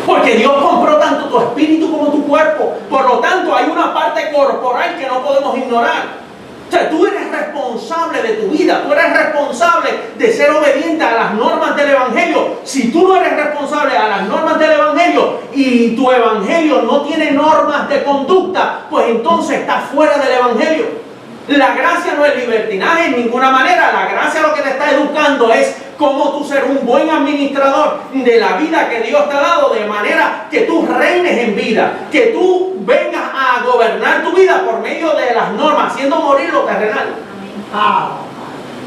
Speaker 2: Porque Dios compró tanto tu espíritu como tu cuerpo. Por lo tanto, hay una parte corporal que no podemos ignorar. O sea, tú eres responsable de tu vida, tú eres responsable de ser obediente a las normas del Evangelio. Si tú no eres responsable a las normas del Evangelio y tu Evangelio no tiene normas de conducta, pues entonces estás fuera del Evangelio. La gracia no es libertinaje en ninguna manera. La gracia lo que te está educando es cómo tú ser un buen administrador de la vida que Dios te ha dado, de manera que tú reines en vida, que tú vengas a gobernar tu vida por medio de las normas, haciendo morir lo terrenal.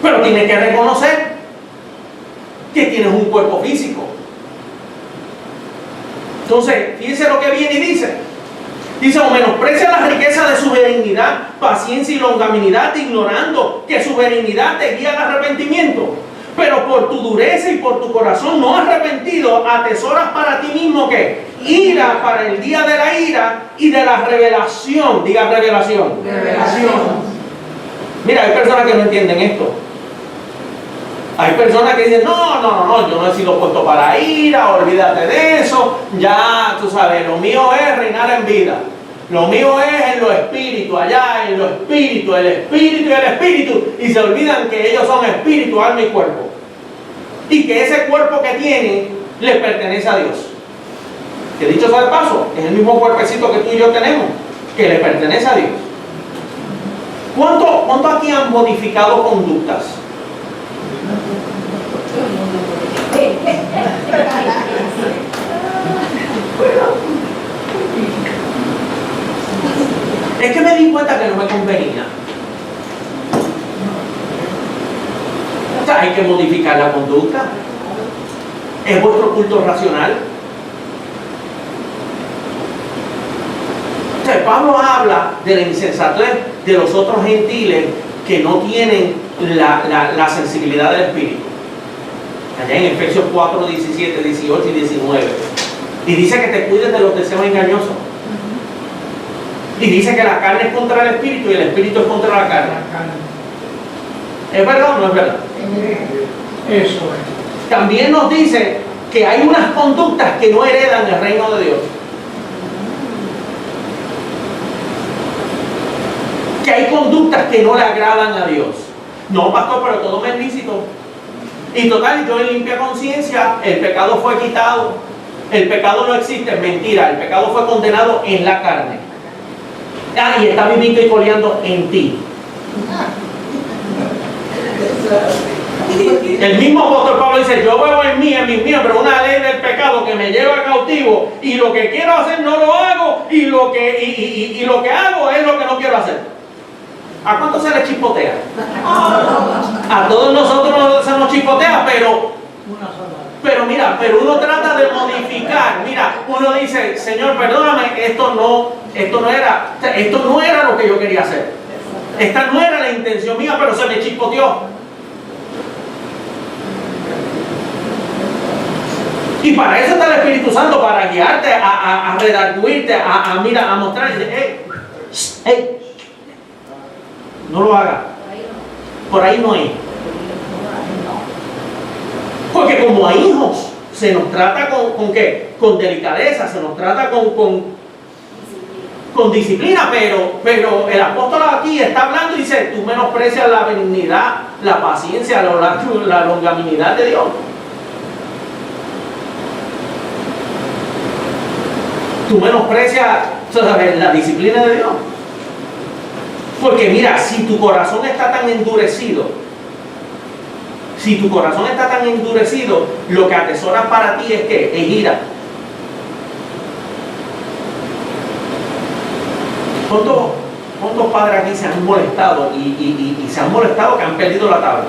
Speaker 2: Pero tienes que reconocer que tienes un cuerpo físico. Entonces, fíjense lo que viene y dice. Dice, o menosprecia la riqueza de su benignidad, paciencia y longanimidad, ignorando que su benignidad te guía al arrepentimiento. Pero por tu dureza y por tu corazón no arrepentido, atesoras para ti mismo que ira para el día de la ira y de la revelación. Diga revelación.
Speaker 3: Revelación.
Speaker 2: Mira, hay personas que no entienden esto. Hay personas que dicen, no, yo no he sido puesto para ira, olvídate de eso. Ya, tú sabes, lo mío es reinar en vida. Lo mío es en lo espíritu, allá en lo espíritu, el espíritu y el espíritu. Y se olvidan que ellos son espíritu, alma y cuerpo. Y que ese cuerpo que tienen les pertenece a Dios. Que dicho sea de paso, es el mismo cuerpecito que tú y yo tenemos, que le pertenece a Dios. ¿Cuánto aquí han modificado conductas? Es que me di cuenta que no me convenía. O sea, hay que modificar la conducta. ¿Es vuestro culto racional? O sea, Pablo habla de la insensatez de los otros gentiles que no tienen la sensibilidad del Espíritu. Allá en Efesios 4, 17, 18 y 19. Y dice que te cuides de los deseos engañosos. Y dice que la carne es contra el Espíritu y el Espíritu es contra la carne. ¿Es verdad o no es verdad?
Speaker 3: Eso es.
Speaker 2: También nos dice que hay unas conductas que no heredan el reino de Dios. Que hay conductas que no le agradan a Dios. No, pastor, pero todo me es lícito. Y total, yo en limpia conciencia, el pecado fue quitado. El pecado no existe, es mentira. El pecado fue condenado en la carne. Y está viviendo y coleando en ti. El mismo apóstol Pablo dice, yo veo en mí, en mis miembros, una ley del pecado que me lleva cautivo, y lo que quiero hacer no lo hago, y lo que hago es lo que no quiero hacer. ¿A cuánto se le chispotea? A todos nosotros se nos chispotea, pero mira, pero uno trata de modificar. Mira, uno dice, Señor, perdóname, esto no era lo que yo quería hacer. Esta no era la intención mía, pero se me chispoteó. Y para eso está el Espíritu Santo, para guiarte, a redarguirte, a mostrarte, hey, no lo hagas. Por ahí no es. Porque como a hijos se nos trata ¿con qué? Con delicadeza, se nos trata con disciplina, pero el apóstol aquí está hablando y dice, tú menosprecias la benignidad, la paciencia, la longanimidad de Dios. Tú menosprecias, ¿sabes?, la disciplina de Dios. Porque mira, si tu corazón está tan endurecido, lo que atesoras para ti es que es ira. ¿Cuántos padres aquí se han molestado y se han molestado que han perdido la tabla?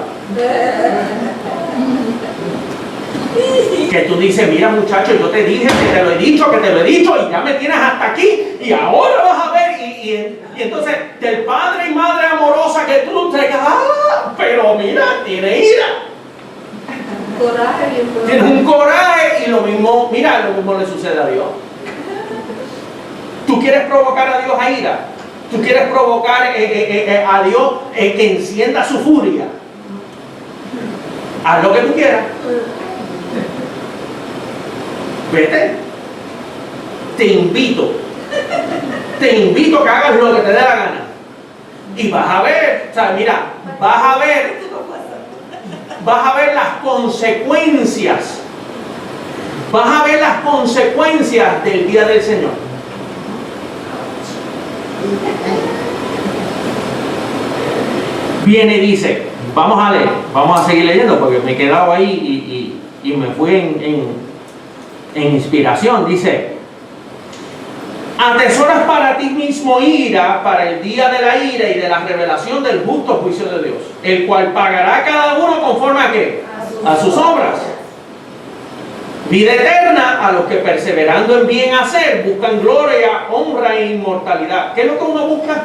Speaker 2: Que tú dices, mira muchacho, yo te dije, que te lo he dicho, y ya me tienes hasta aquí, y ahora vas a ver, y entonces del padre y madre amorosa que tú entregas, pero mira, tiene ira. Tienes un coraje, y lo mismo le sucede a Dios. Tú quieres provocar a Dios a ira, tú quieres provocar a Dios que encienda su furia. Haz lo que tú quieras. Vete. Te invito a que hagas lo que te dé la gana. Y vas a ver, o sea, mira, vas a ver las consecuencias. Vas a ver las consecuencias del día del Señor. Viene y dice, vamos a leer, vamos a seguir leyendo porque me he quedado ahí y me fui en inspiración. Dice, atesoras para ti mismo ira para el día de la ira y de la revelación del justo juicio de Dios, el cual pagará a cada uno conforme a qué, a sus obras. Vida eterna a los que perseverando en bien hacer buscan gloria, honra e inmortalidad. ¿Qué es lo que uno busca?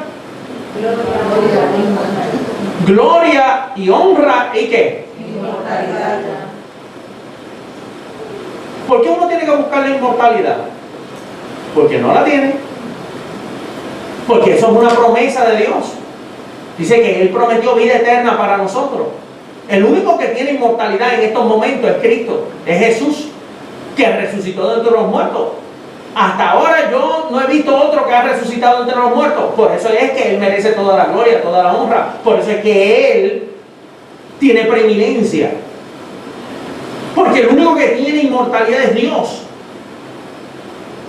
Speaker 2: Gloria y honra y ¿qué?
Speaker 4: Inmortalidad.
Speaker 2: ¿Por qué uno tiene que buscar la inmortalidad? Porque no la tiene. Porque eso es una promesa de Dios. Dice que Él prometió vida eterna para nosotros. El único que tiene inmortalidad en estos momentos es Cristo, es Jesús, que resucitó de entre los muertos. Hasta ahora yo no he visto otro que ha resucitado entre los muertos. Por eso es que Él merece toda la gloria, toda la honra. Por eso es que Él tiene preeminencia. Porque el único que tiene inmortalidad es Dios.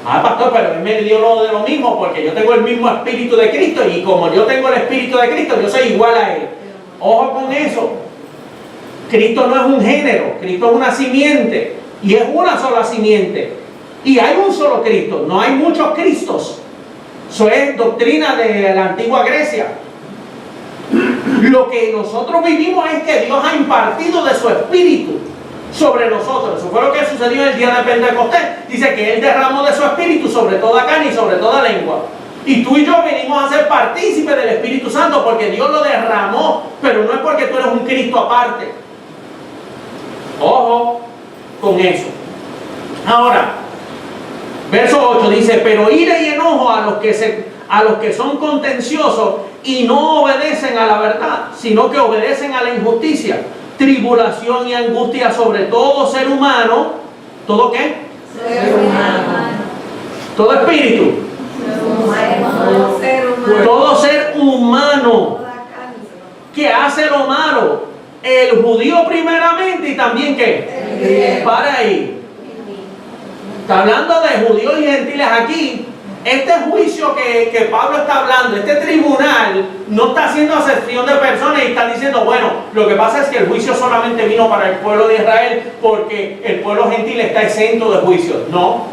Speaker 2: Ah, pastor, pero Él me dio lo de lo mismo porque yo tengo el mismo espíritu de Cristo y como yo tengo el espíritu de Cristo, yo soy igual a Él. Ojo con eso. Cristo no es un género, Cristo es una simiente y es una sola simiente. Y hay un solo Cristo, no hay muchos Cristos. Eso es doctrina de la antigua Grecia. Lo que nosotros vivimos es que Dios ha impartido de su espíritu sobre nosotros. Eso fue lo que sucedió en el día de Pentecostés. Dice que Él derramó de su espíritu sobre toda carne y sobre toda lengua. Y tú y yo venimos a ser partícipes del Espíritu Santo porque Dios lo derramó, pero no es porque tú eres un Cristo aparte. Ojo con eso. Ahora, verso 8 dice: pero ira y enojo a los que son contenciosos y no obedecen a la verdad, sino que obedecen a la injusticia. Tribulación y angustia sobre todo ser humano. ¿Todo qué?
Speaker 4: Ser humano.
Speaker 2: Todo espíritu. Todo ser humano que hace lo malo. El judío primeramente y también ¿qué? Para ahí. Está hablando de judíos y gentiles aquí. Este juicio que Pablo está hablando, este tribunal, no está haciendo acepción de personas y está diciendo, bueno, lo que pasa es que el juicio solamente vino para el pueblo de Israel porque el pueblo gentil está exento de juicios. No.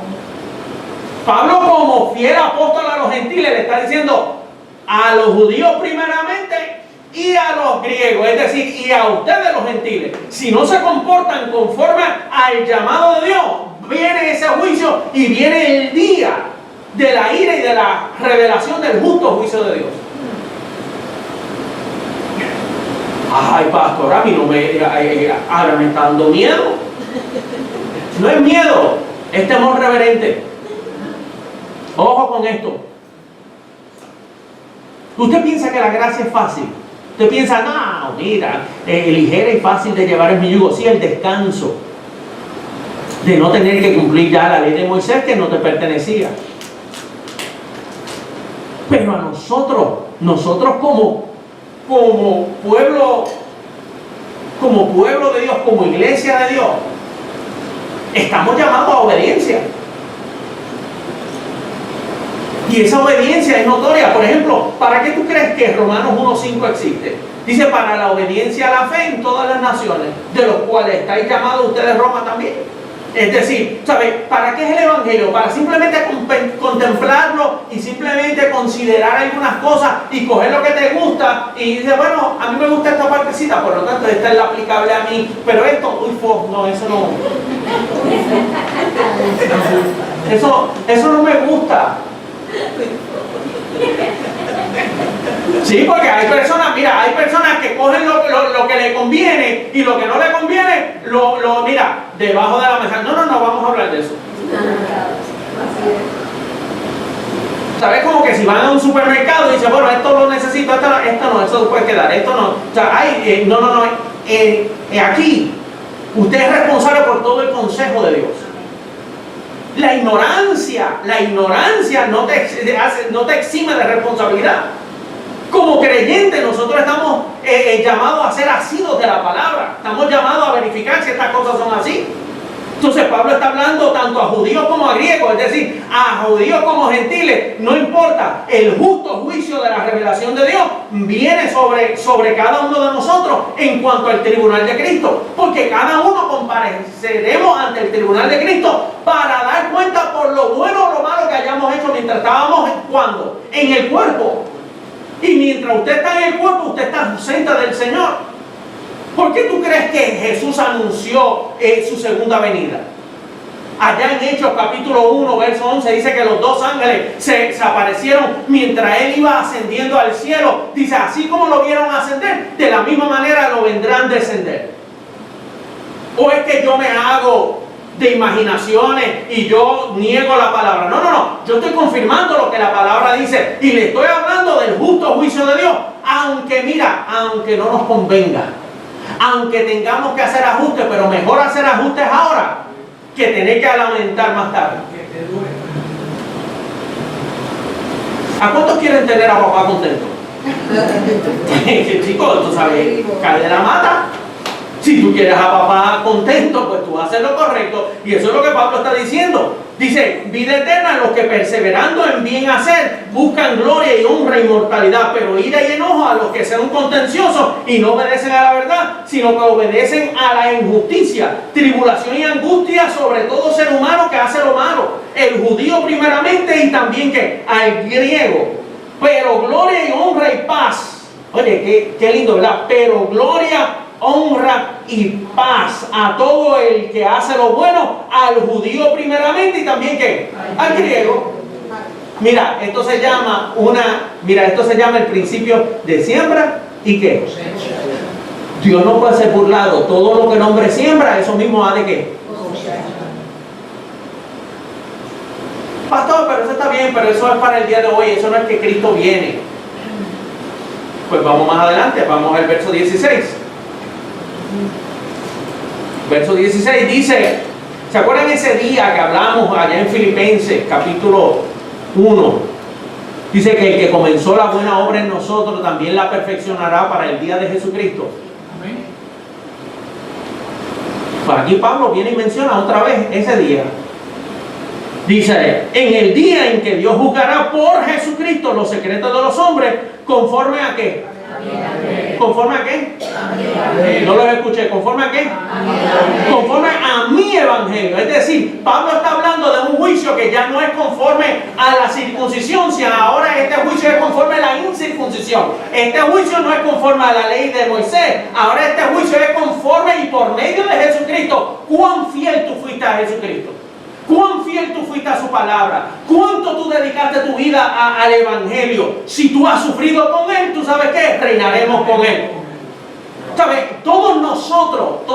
Speaker 2: Pablo, como fiel apóstol a los gentiles, le está diciendo a los judíos primeramente y a los griegos, es decir, y a ustedes los gentiles. Si no se comportan conforme al llamado de Dios, viene ese juicio y viene el día de la ira y de la revelación del justo juicio de Dios. Ay, pastor, a mí no ahora me está dando miedo. No es miedo, es temor reverente. Ojo con esto. Usted piensa que la gracia es fácil. Usted piensa, no, mira, ligera y fácil de llevar es mi yugo. Sí, el descanso de no tener que cumplir ya la ley de Moisés que no te pertenecía. Pero a nosotros como pueblo de Dios, como iglesia de Dios, estamos llamados a obediencia. Y esa obediencia es notoria. Por ejemplo, ¿para qué tú crees que Romanos 1.5 existe? Dice, para la obediencia a la fe en todas las naciones, de los cuales estáis llamados ustedes Roma también. Es decir, ¿sabes? ¿Para qué es el Evangelio? Para simplemente contemplarlo y simplemente considerar algunas cosas y coger lo que te gusta y dices, bueno, a mí me gusta esta partecita, por lo tanto esta es la aplicable a mí, pero esto, no, eso no. Eso no me gusta. Sí, porque hay personas que cogen lo que le conviene y lo que no le conviene, mira, debajo de la mesa. No, vamos a hablar de eso. ¿Sabes? Como que si van a un supermercado y dicen, bueno, esto lo necesito, esto no, eso puede quedar, esto no. O sea, aquí, usted es responsable por todo el consejo de Dios. La ignorancia no te exime de responsabilidad. Como creyentes nosotros estamos llamados a ser asidos de la palabra. Estamos llamados a verificar si estas cosas son así. Entonces Pablo está hablando tanto a judíos como a griegos, es decir, a judíos como gentiles. No importa, el justo juicio de la revelación de Dios viene sobre cada uno de nosotros en cuanto al tribunal de Cristo. Porque cada uno compareceremos ante el tribunal de Cristo para dar cuenta por lo bueno o lo malo que hayamos hecho mientras estábamos ¿cuándo? En el cuerpo. Y mientras usted está en el cuerpo, usted está ausente del Señor. ¿Por qué tú crees que Jesús anunció su segunda venida? Allá en Hechos capítulo 1, verso 11, dice que los dos ángeles se aparecieron mientras él iba ascendiendo al cielo. Dice, así como lo vieron ascender, de la misma manera lo vendrán descender. ¿O es que yo me hago de imaginaciones y yo niego la palabra? No, no, no. Yo estoy confirmando lo que la palabra dice y le estoy hablando del justo juicio de Dios. Aunque mira, aunque no nos convenga, aunque tengamos que hacer ajustes, pero mejor hacer ajustes ahora que tener que lamentar más tarde. ¿A cuántos quieren tener a papá contento? Chicos, tú sabes, cadena mata. Si tú quieres a papá contento, pues tú haces lo correcto. Y eso es lo que Pablo está diciendo. Dice, vida eterna, los que perseverando en bien hacer, buscan gloria y honra e inmortalidad, pero ira y enojo a los que sean contenciosos y no obedecen a la verdad, sino que obedecen a la injusticia, tribulación y angustia sobre todo ser humano que hace lo malo, el judío primeramente y también que al griego, pero gloria y honra y paz. Oye, qué lindo, ¿verdad? Pero gloria, honra y paz a todo el que hace lo bueno, al judío primeramente y también ¿qué? Al griego. Mira, esto se llama el principio de siembra y ¿qué? Dios no puede ser burlado. Todo lo que el hombre siembra, eso mismo ha de ¿qué? Pastor, pero eso está bien, pero eso es para el día de hoy, eso no es que Cristo viene. Pues vamos más adelante, vamos al verso 16. Verso 16 dice, ¿se acuerdan ese día que hablamos allá en Filipenses capítulo 1? Dice que el que comenzó la buena obra en nosotros también la perfeccionará para el día de Jesucristo.
Speaker 3: Amén.
Speaker 2: Pues aquí Pablo viene y menciona otra vez ese día. Dice, en el día en que Dios juzgará por Jesucristo los secretos de los hombres, ¿conforme a qué? ¿Conforme a qué? No los escuché. ¿Conforme a qué? Conforme a mi evangelio. Es decir, Pablo está hablando de un juicio que ya no es conforme a la circuncisión, sino ahora este juicio es conforme a la incircuncisión. Este juicio no es conforme a la ley de Moisés. Ahora este juicio es conforme y por medio de Jesucristo. ¿Cuán fiel tú fuiste a Jesucristo? ¿Cuán fiel tú fuiste a su palabra? ¿Cuánto tú dedicaste tu vida al evangelio? Si tú has sufrido con él, ¿tú sabes qué? Reinaremos con él. ¿Sabes? Todos nosotros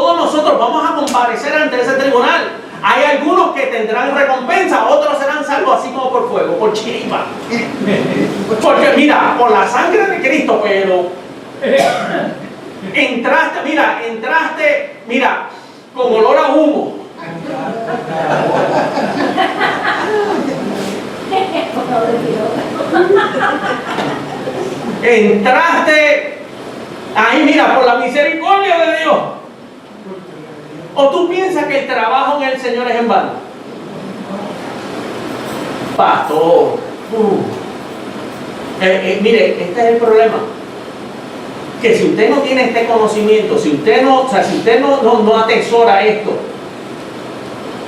Speaker 2: vamos a comparecer ante ese tribunal. Hay algunos que tendrán recompensa, otros serán salvos así como por fuego, por chiripa. Porque mira, por la sangre de Cristo, pero entraste, con olor a humo. Entraste ahí, por la misericordia de Dios. ¿O tú piensas que el trabajo en el Señor es en vano? Pastor, mire, este es el problema. Que si usted no tiene este conocimiento, si usted no atesora esto,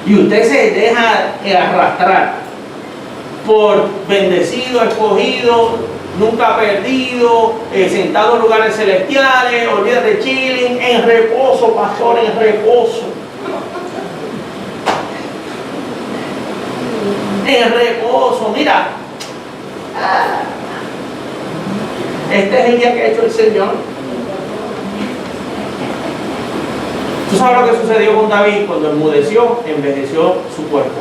Speaker 2: y usted se deja arrastrar por bendecido, escogido, nunca perdido, sentado en lugares celestiales, olvídate, chilling, en reposo, pastor, en reposo. En reposo, mira. Este es el día que ha hecho el Señor. ¿Tú sabes lo que sucedió con David? Cuando envejeció su cuerpo.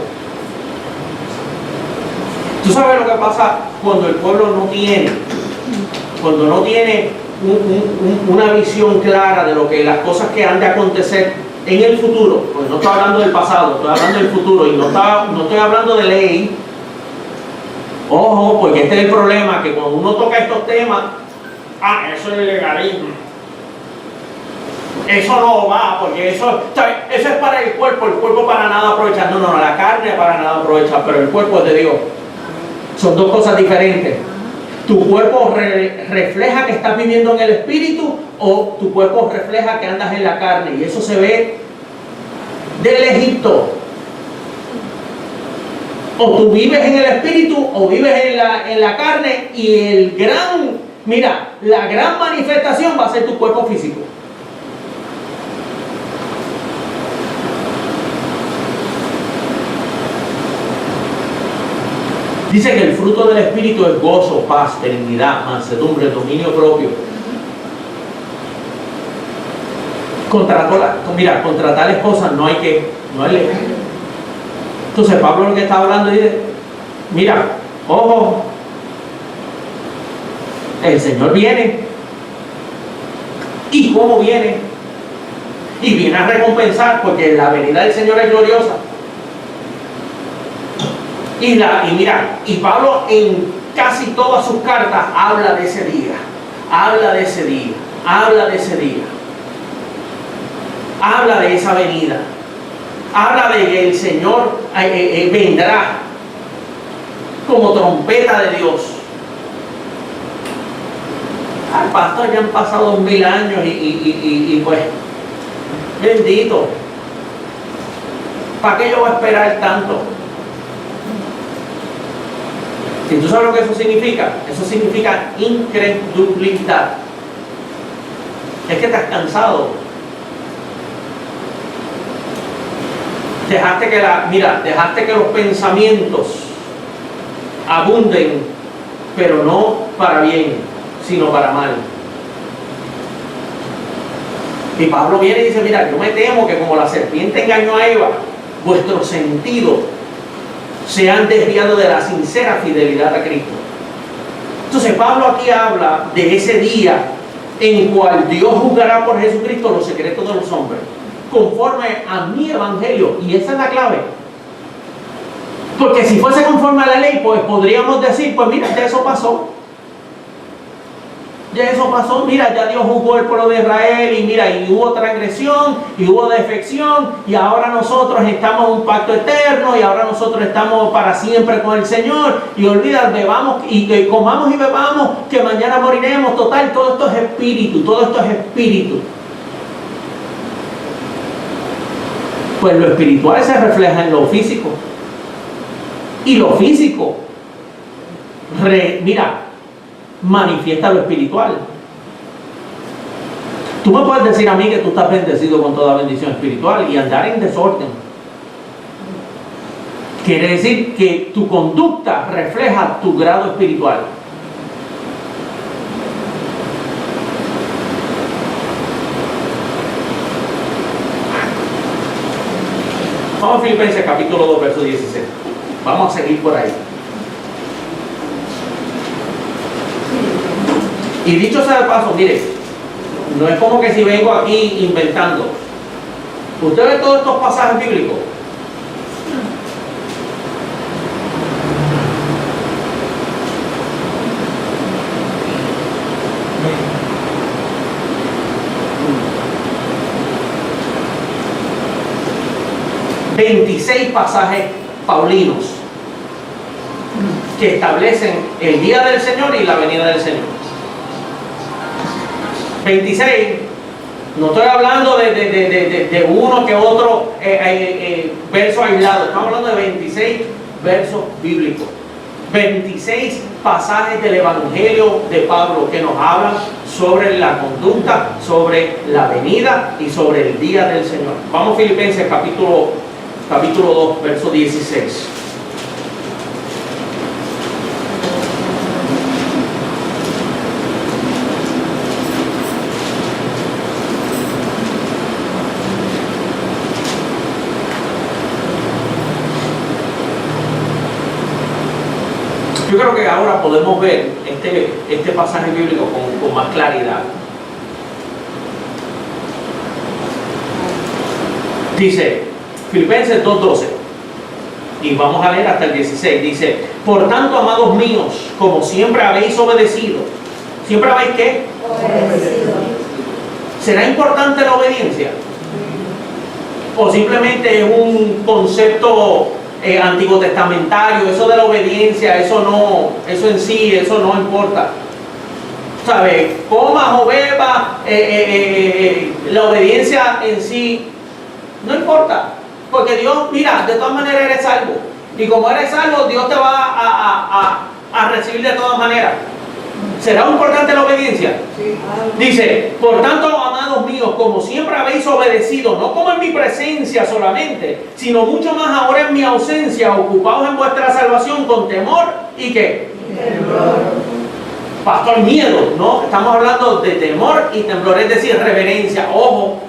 Speaker 2: ¿Tú sabes lo que pasa cuando el pueblo no tiene una visión clara de lo que las cosas que han de acontecer en el futuro? Porque no estoy hablando del pasado, estoy hablando del futuro y no estoy hablando de ley. Ojo, porque este es el problema, que cuando uno toca estos temas, eso es legalismo. Eso no va, porque eso es para el cuerpo para nada aprovecha. No, la carne para nada aprovecha, pero el cuerpo es de Dios. Son dos cosas diferentes. ¿Tu cuerpo refleja que estás viviendo en el espíritu o tu cuerpo refleja que andas en la carne? Y eso se ve del Egipto. O tú vives en el espíritu o vives en la carne, y la gran manifestación va a ser tu cuerpo físico. Dice que el fruto del Espíritu es gozo, paz, benignidad, mansedumbre, dominio propio. Contra tales cosas no hay ley. Entonces Pablo lo que está hablando dice, mira, ojo, el Señor viene. ¿Y cómo viene? Y viene a recompensar, porque la venida del Señor es gloriosa. Y Pablo en casi todas sus cartas habla de ese día, habla de ese día, habla de ese día, habla de esa venida, habla de que el Señor vendrá como trompeta de Dios. Al pastor ya han pasado 1000 años y pues, bendito, ¿para qué yo voy a esperar tanto? Si tú sabes lo que eso significa incredulidad. Es que te has cansado. Dejaste que los pensamientos abunden, pero no para bien, sino para mal. Y Pablo viene y dice, mira, yo me temo que como la serpiente engañó a Eva, vuestros sentidos se han desviado de la sincera fidelidad a Cristo. Entonces Pablo aquí habla de ese día en cual Dios juzgará por Jesucristo los secretos de los hombres, conforme a mi evangelio. Y esa es la clave. Porque si fuese conforme a la ley, pues podríamos decir, pues mira, ya eso pasó. Ya eso pasó, mira, ya Dios juzgó el pueblo de Israel y mira, y hubo transgresión, y hubo defección, y ahora nosotros estamos en un pacto eterno, y ahora nosotros estamos para siempre con el Señor, y olvídate, bebamos, y que comamos y bebamos, que mañana moriremos. Total, todo esto es espíritu, todo esto es espíritu. Pues lo espiritual se refleja en lo físico, y lo físico, manifiesta lo espiritual. Tú me puedes decir a mí que tú estás bendecido con toda bendición espiritual y andar en desorden. Quiere decir que tu conducta refleja tu grado espiritual. Vamos a Filipenses capítulo 2, verso 16. Vamos a seguir por ahí. Y dicho sea de paso, mire, no es como que si vengo aquí inventando. Usted ve todos estos pasajes bíblicos. ...26 pasajes paulinos... ...que establecen el día del Señor y la venida del Señor. 26, no estoy hablando de uno que otro verso aislado, estamos hablando de 26 versos bíblicos, 26 pasajes del Evangelio de Pablo que nos hablan sobre la conducta, sobre la venida y sobre el día del Señor. Vamos a Filipenses capítulo 2, verso 16. Yo creo que ahora podemos ver este pasaje bíblico con más claridad. Dice, Filipenses 2:12, y vamos a leer hasta el 16, dice, por tanto, amados míos, como siempre habéis obedecido. ¿Siempre habéis qué?
Speaker 4: Obedecido.
Speaker 2: ¿Será importante la obediencia? ¿O simplemente es un concepto antiguo testamentario, eso de la obediencia, eso en sí, eso no importa? ¿Sabes? Comas o bebas, la obediencia en sí no importa, porque Dios, mira, de todas maneras eres salvo, y como eres salvo, Dios te va a recibir de todas maneras. ¿Será importante la obediencia?
Speaker 3: Sí.
Speaker 2: Dice, por tanto, amados míos, míos, como siempre habéis obedecido, no como en mi presencia solamente, sino mucho más ahora en mi ausencia, ocupados en vuestra salvación con temor y ¿qué?
Speaker 4: Temblor.
Speaker 2: Pastor, miedo, ¿no? Estamos hablando de temor y temblor, es decir, reverencia. Ojo,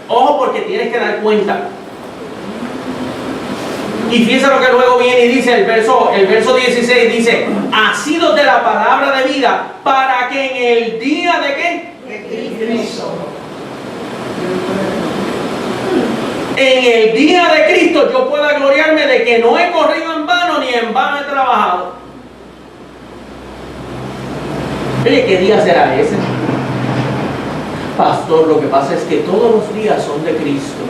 Speaker 2: ojo, porque tienes que dar cuenta. Y fíjense lo que luego viene y dice el verso 16, dice, asidos de la palabra de vida, para que en el día de ¿qué?
Speaker 4: De Cristo.
Speaker 2: En el día de Cristo yo pueda gloriarme de que no he corrido en vano ni en vano he trabajado. Oye, ¿qué día será ese? Pastor, lo que pasa es que todos los días son de Cristo.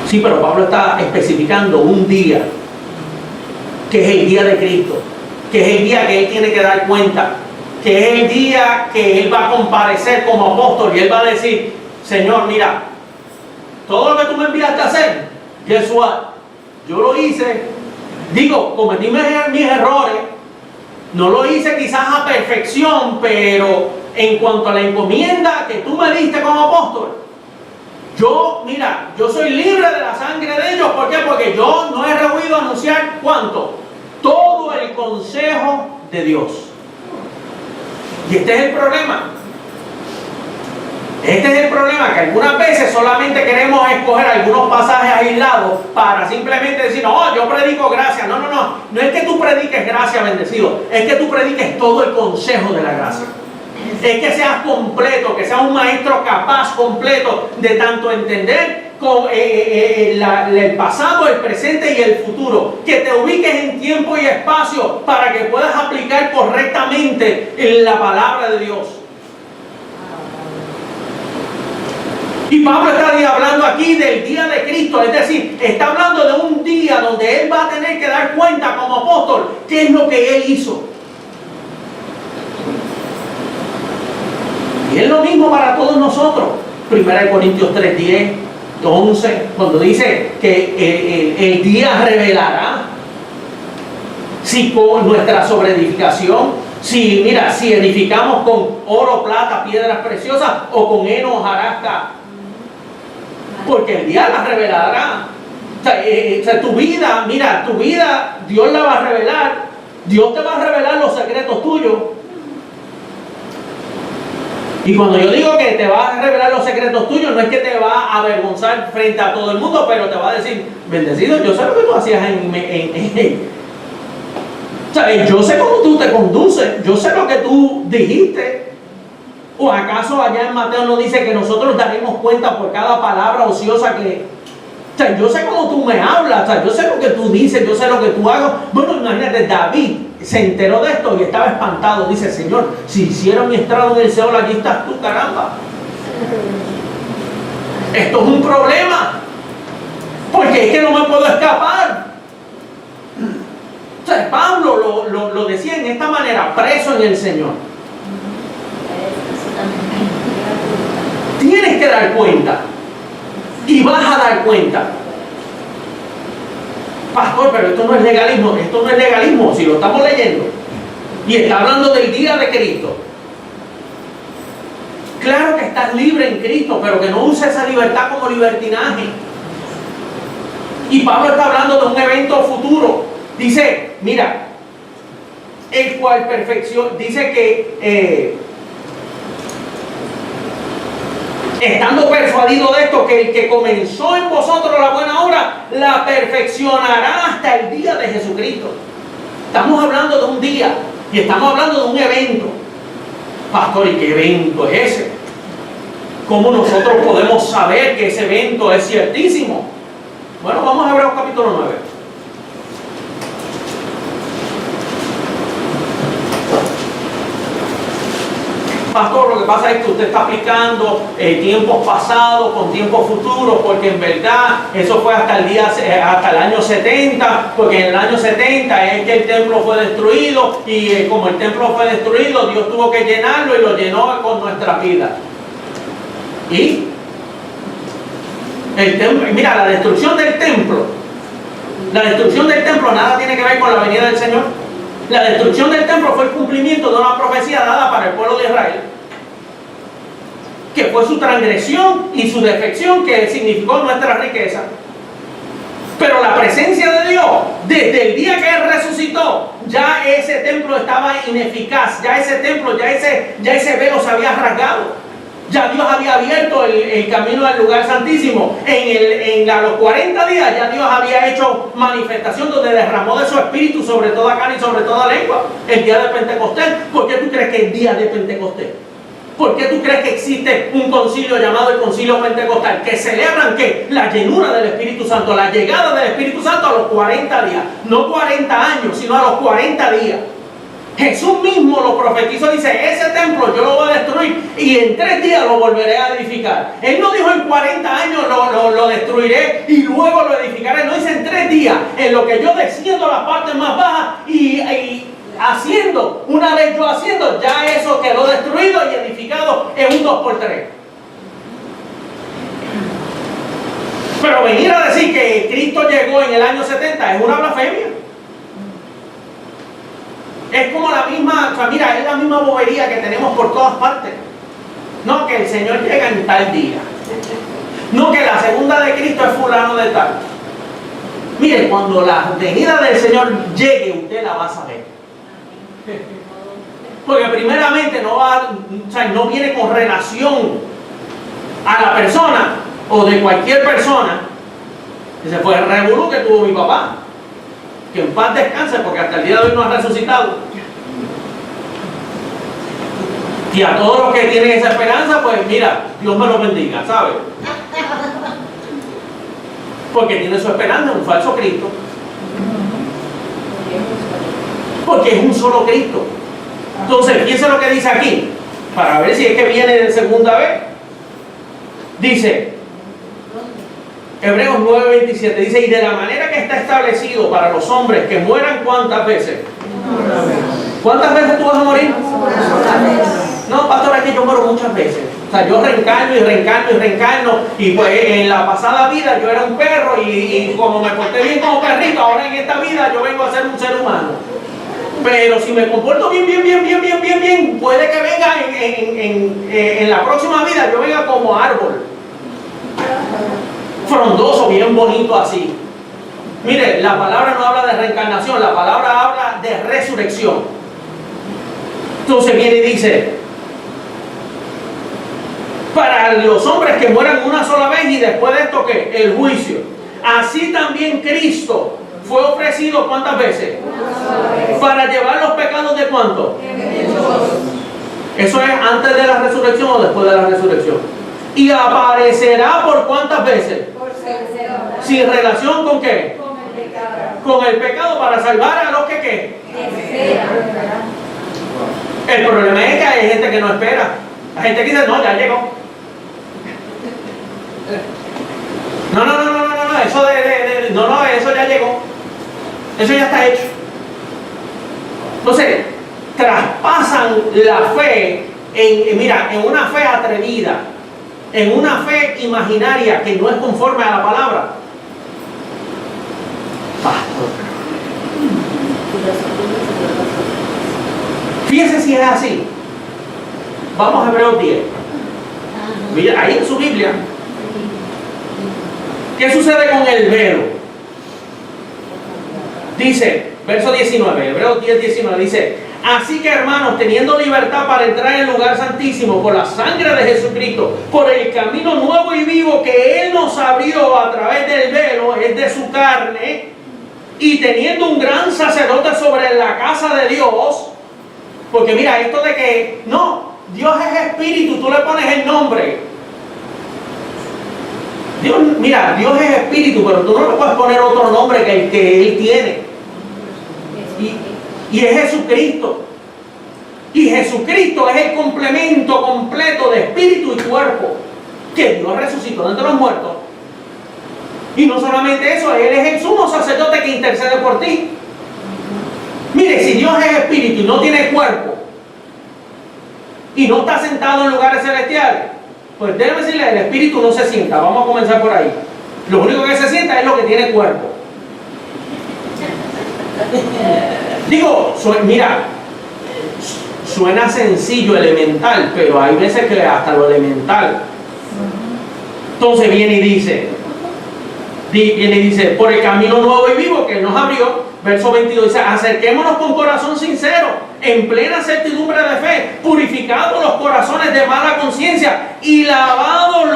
Speaker 2: Sí, pero Pablo está especificando un día, que es el día de Cristo, que es el día que él tiene que dar cuenta, que es el día que él va a comparecer como apóstol y él va a decir, Señor, mira, todo lo que tú me enviaste a hacer, guess what? Yo lo hice, cometí mis errores, no lo hice quizás a perfección, pero en cuanto a la encomienda que tú me diste como apóstol, yo soy libre de la sangre de ellos. ¿Por qué? Porque yo no he rehuido anunciar ¿cuánto? Todo el consejo de Dios. Y este es el problema. Este es el problema, que algunas veces solamente queremos escoger algunos pasajes aislados para simplemente decir, no, yo predico gracia. No, no, no. No es que tú prediques gracia, bendecido. Es que tú prediques todo el consejo de la gracia. Es que seas completo, que seas un maestro capaz, completo, de tanto entender con, el pasado, el presente y el futuro. Que te ubiques en tiempo y espacio para que puedas aplicar correctamente la palabra de Dios. Y Pablo está hablando aquí del día de Cristo, es decir, está hablando de un día donde él va a tener que dar cuenta como apóstol qué es lo que él hizo. Y es lo mismo para todos nosotros. 1 Corintios 3, 10, 11, cuando dice que el día revelará si con nuestra sobreedificación, si edificamos con oro, plata, piedras preciosas o con heno, hojarasca, porque el día la revelará. O sea, tu vida, Dios la va a revelar. Dios te va a revelar los secretos tuyos. Y cuando yo digo que te va a revelar los secretos tuyos, no es que te va a avergonzar frente a todo el mundo, pero te va a decir, bendecido, yo sé lo que tú hacías yo sé cómo tú te conduces, yo sé lo que tú dijiste. ¿O acaso allá en Mateo no dice que nosotros daremos cuenta por cada palabra ociosa que... yo sé cómo tú me hablas, yo sé lo que tú dices, yo sé lo que tú hagas. Bueno, imagínate, David se enteró de esto y estaba espantado. Dice, Señor, si hicieron mi estrado en el Seol, allí estás tú, caramba. Esto es un problema, porque es que no me puedo escapar. Pablo lo decía en esta manera, preso en el Señor. Tienes que dar cuenta. Y vas a dar cuenta. Pastor, pero esto no es legalismo, si lo estamos leyendo. Y está hablando del día de Cristo. Claro que estás libre en Cristo, pero que no uses esa libertad como libertinaje. Y Pablo está hablando de un evento futuro. Dice, mira, el cual perfección, dice que estando persuadido de esto, que el que comenzó en vosotros la buena obra, la perfeccionará hasta el día de Jesucristo. Estamos hablando de un día y estamos hablando de un evento. Pastor, ¿y qué evento es ese? ¿Cómo nosotros podemos saber que ese evento es ciertísimo? Bueno, vamos a Hebreos capítulo 9. Pastor, lo que pasa es que usted está aplicando tiempos pasados con tiempos futuros, porque en verdad eso fue hasta el año 70, porque en el año 70 es que el templo fue destruido, y como el templo fue destruido, Dios tuvo que llenarlo y lo llenó con nuestra vida. Y el templo, mira, la destrucción del templo nada tiene que ver con la venida del Señor. La destrucción del templo fue el cumplimiento de una profecía dada para el pueblo de Israel. que fue su transgresión y su defección que significó nuestra riqueza. Pero la presencia de Dios, desde el día que Él resucitó, ya ese templo estaba ineficaz, ya ese templo, ya ese velo se había rasgado. Ya Dios había abierto el camino al lugar santísimo. A los 40 días ya Dios había hecho manifestación donde derramó de su espíritu sobre toda carne y sobre toda lengua. El día de Pentecostés. ¿Por qué tú crees que es el día de Pentecostés? ¿Por qué tú crees que existe un concilio llamado el Concilio Pentecostal? Que celebran ¿qué? La llenura del Espíritu Santo, la llegada del Espíritu Santo a los 40 días. No 40 años, sino a los 40 días. Jesús mismo lo profetizó, dice, ese templo yo lo voy a destruir y en 3 días lo volveré a edificar. Él no dijo en 40 años lo destruiré y luego lo edificaré. No, dice en 3 días, en lo que yo desciendo a las partes más bajas y haciendo, una vez yo haciendo, ya eso quedó destruido y edificado en un 2x3. Pero venir a decir que Cristo llegó en el año 70 es una blasfemia. Es como la misma, o sea, mira, es la misma bobería que tenemos por todas partes. No, que el Señor llega en tal día. No, que la segunda de Cristo es fulano de tal. Mire, cuando la venida del Señor llegue, usted la va a saber. Porque primeramente no viene con relación a la persona o de cualquier persona. Ese fue el revolú que tuvo mi papá. Que en paz descanse, porque hasta el día de hoy no ha resucitado. Y a todos los que tienen esa esperanza, pues mira, Dios me los bendiga, ¿sabes? Porque tiene su esperanza en un falso Cristo. Porque es un solo Cristo. Entonces, fíjense lo que dice aquí, para ver si es que viene de segunda vez. Dice, Hebreos 9:27 dice, y de la manera que está establecido para los hombres que mueran, ¿cuántas veces? ¿Cuántas veces tú vas a morir? No, pastor, aquí yo muero muchas veces. O sea, yo reencarno y reencarno y reencarno. Y pues en la pasada vida yo era un perro y como me porté bien como perrito, ahora en esta vida yo vengo a ser un ser humano. Pero si me comporto bien, puede que venga en la próxima vida yo venga como árbol. Frondoso, bien bonito así. Mire, la palabra no habla de reencarnación, la palabra habla de resurrección. Entonces viene y dice, para los hombres que mueran una sola vez y después de esto, ¿qué? El juicio. Así también Cristo fue ofrecido, ¿cuántas veces? Para llevar los pecados de ¿cuánto? Eso es antes de la resurrección o después de la resurrección. Y aparecerá por ¿cuántas veces? Sin relación con ¿qué? Con el pecado para salvar a los que ¿qué? El problema es que hay gente que no espera. La gente que dice, no, ya llegó. No, eso ya llegó. Eso ya está hecho. Entonces, traspasan la fe en una fe atrevida, en una fe imaginaria que no es conforme a la palabra. Fíjese si es así. Vamos a Hebreos 10. Mira, ahí en su Biblia. ¿Qué sucede con el velo? Dice, verso 19, Hebreos 10, 19, dice, así que hermanos, teniendo libertad para entrar en el lugar santísimo por la sangre de Jesucristo, por el camino nuevo y vivo que Él nos abrió a través del velo, es de su carne, y teniendo un gran sacerdote sobre la casa de Dios, porque mira, esto de que, no, Dios es espíritu, tú le pones el nombre. Dios, mira, Dios es espíritu, pero tú no le puedes poner otro nombre que el que Él tiene. Y es Jesucristo. Y Jesucristo es el complemento completo de espíritu y cuerpo que Dios resucitó de entre los muertos. Y no solamente eso, Él es el sumo sacerdote que intercede por ti. Mire, si Dios es espíritu y no tiene cuerpo y no está sentado en lugares celestiales, pues déjeme decirle, el espíritu no se sienta. Vamos a comenzar por ahí. Lo único que se sienta es lo que tiene cuerpo. Digo, mira, Suena sencillo, elemental, pero hay veces que hasta lo elemental. Entonces viene y dice, por el camino nuevo y vivo que Él nos abrió, verso 22, dice, acerquémonos con corazón sincero, en plena certidumbre de fe, purificados los corazones de mala conciencia y lavados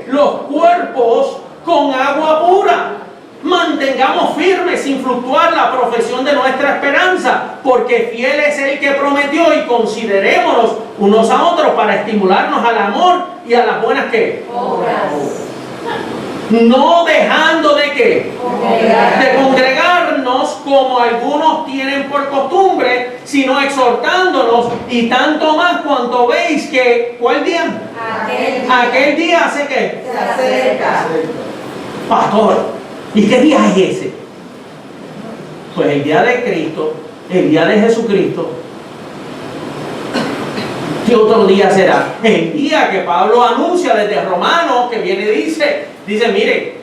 Speaker 2: los cuerpos con agua pura. Mantengamos firmes sin fluctuar la profesión de nuestra esperanza, porque fiel es el que prometió, y considerémonos unos a otros para estimularnos al amor y a las buenas ¿qué?
Speaker 4: Obras.
Speaker 2: No dejando de ¿qué?
Speaker 4: Congregar.
Speaker 2: De congregarnos como algunos tienen por costumbre, sino exhortándonos, y tanto más cuanto veis que, ¿cuál día? Aquel día hace ¿qué?
Speaker 4: Se acerca.
Speaker 2: Pastor, ¿y qué día es ese? Pues el día de Cristo, el día de Jesucristo. ¿Qué otro día será? El día que Pablo anuncia desde Romanos, que viene y dice, mire,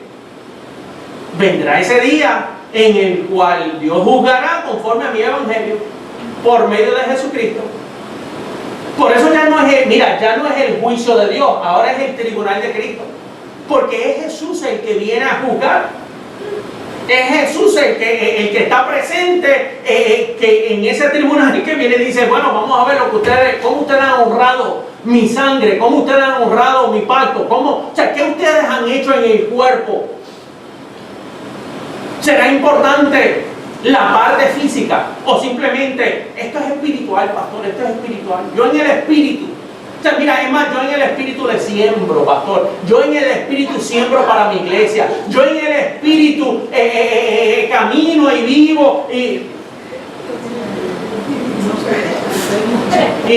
Speaker 2: vendrá ese día en el cual Dios juzgará conforme a mi evangelio por medio de Jesucristo. Por eso ya no es el juicio de Dios, ahora es el tribunal de Cristo. Porque es Jesús el que viene a juzgar. Es Jesús el que está presente que en ese tribunal, que viene y dice, bueno, vamos a ver cómo ustedes han honrado mi sangre, cómo ustedes han honrado mi pacto, ¿qué ustedes han hecho en el cuerpo? ¿Será importante la parte física o simplemente esto es espiritual, pastor, esto es espiritual? Yo en el espíritu. Es más, yo en el espíritu le siembro, pastor. Yo en el espíritu siembro para mi iglesia. Yo en el espíritu camino y vivo y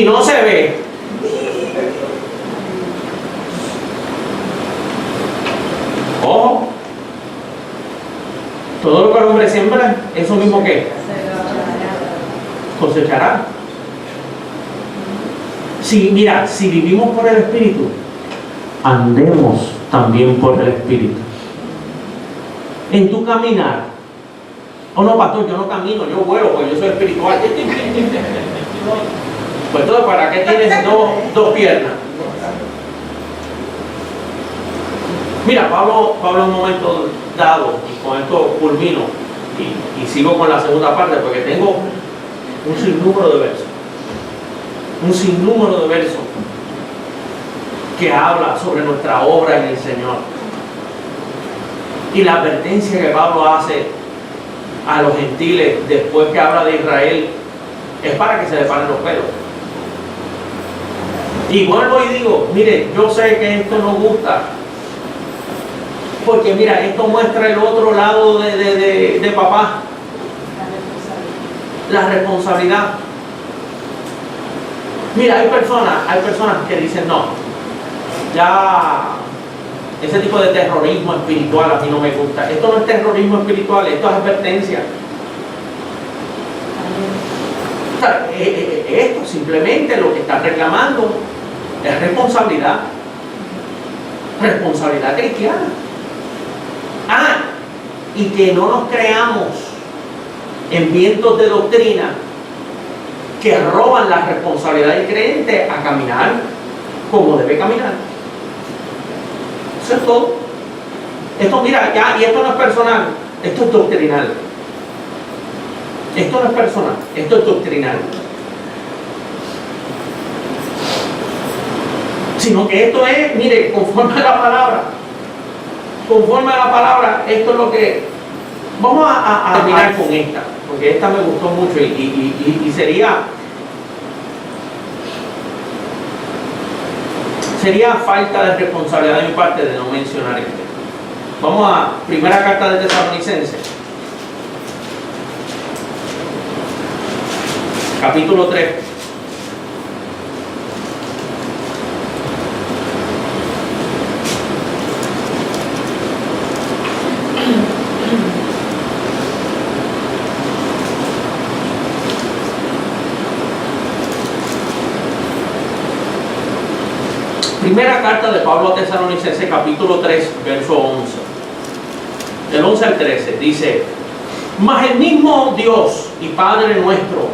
Speaker 2: no se ve. Ojo. Todo lo que el hombre siembra, eso mismo que cosechará. Si vivimos por el Espíritu, andemos también por el Espíritu. En tu caminar, no, pastor, yo no camino, yo vuelo, porque yo soy espiritual. Pues entonces, ¿para qué tienes dos piernas? Mira, Pablo en un momento dado, y con esto culmino, y sigo con la segunda parte, porque tengo un sinnúmero de versos. Un sinnúmero de versos que habla sobre nuestra obra en el Señor. Y la advertencia que Pablo hace a los gentiles después que habla de Israel es para que se le paren los pelos. Y vuelvo y digo, mire, yo sé que esto no gusta, porque mira, esto muestra el otro lado de papá, la responsabilidad. Mira, hay personas que dicen, no, ya ese tipo de terrorismo espiritual a mí no me gusta. Esto no es terrorismo espiritual, esto es advertencia. O sea, esto simplemente lo que está reclamando es responsabilidad cristiana. Y que no nos creamos en vientos de doctrina que roban la responsabilidad del creyente a caminar como debe caminar. Eso es todo. Esto, mira, y esto no es personal, esto es doctrinal. Esto no es personal, esto es doctrinal. Sino que esto es, mire, conforme a la palabra. Conforme a la palabra, esto es lo que... Vamos a terminar con esta, porque esta me gustó mucho y sería falta de responsabilidad de mi parte de no mencionar esto. Vamos a primera carta de Tesalonicenses, capítulo 3. Primera carta de Pablo a Tesalonicenses, capítulo 3, verso 11. Del 11 al 13, dice: Mas el mismo Dios y Padre nuestro,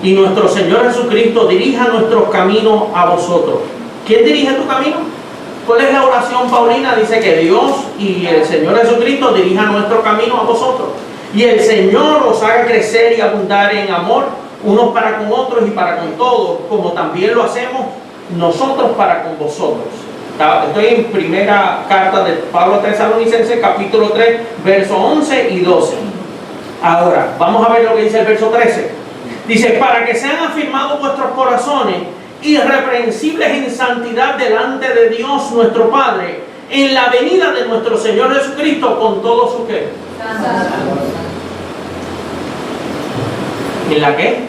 Speaker 2: y nuestro Señor Jesucristo dirija nuestros caminos a vosotros. ¿Quién dirige tu camino? ¿Cuál es la oración paulina? Dice que Dios y el Señor Jesucristo dirijan nuestro camino a vosotros. Y el Señor os haga crecer y abundar en amor, unos para con otros y para con todos, como también lo hacemos nosotros para con vosotros. Estoy en primera carta de Pablo a Tesalonicenses, capítulo 3, versos 11 y 12. Ahora, vamos a ver lo que dice el verso 13. Dice, para que sean afirmados vuestros corazones, irreprensibles en santidad delante de Dios nuestro Padre, en la venida de nuestro Señor Jesucristo con todo su qué. ¿En la qué?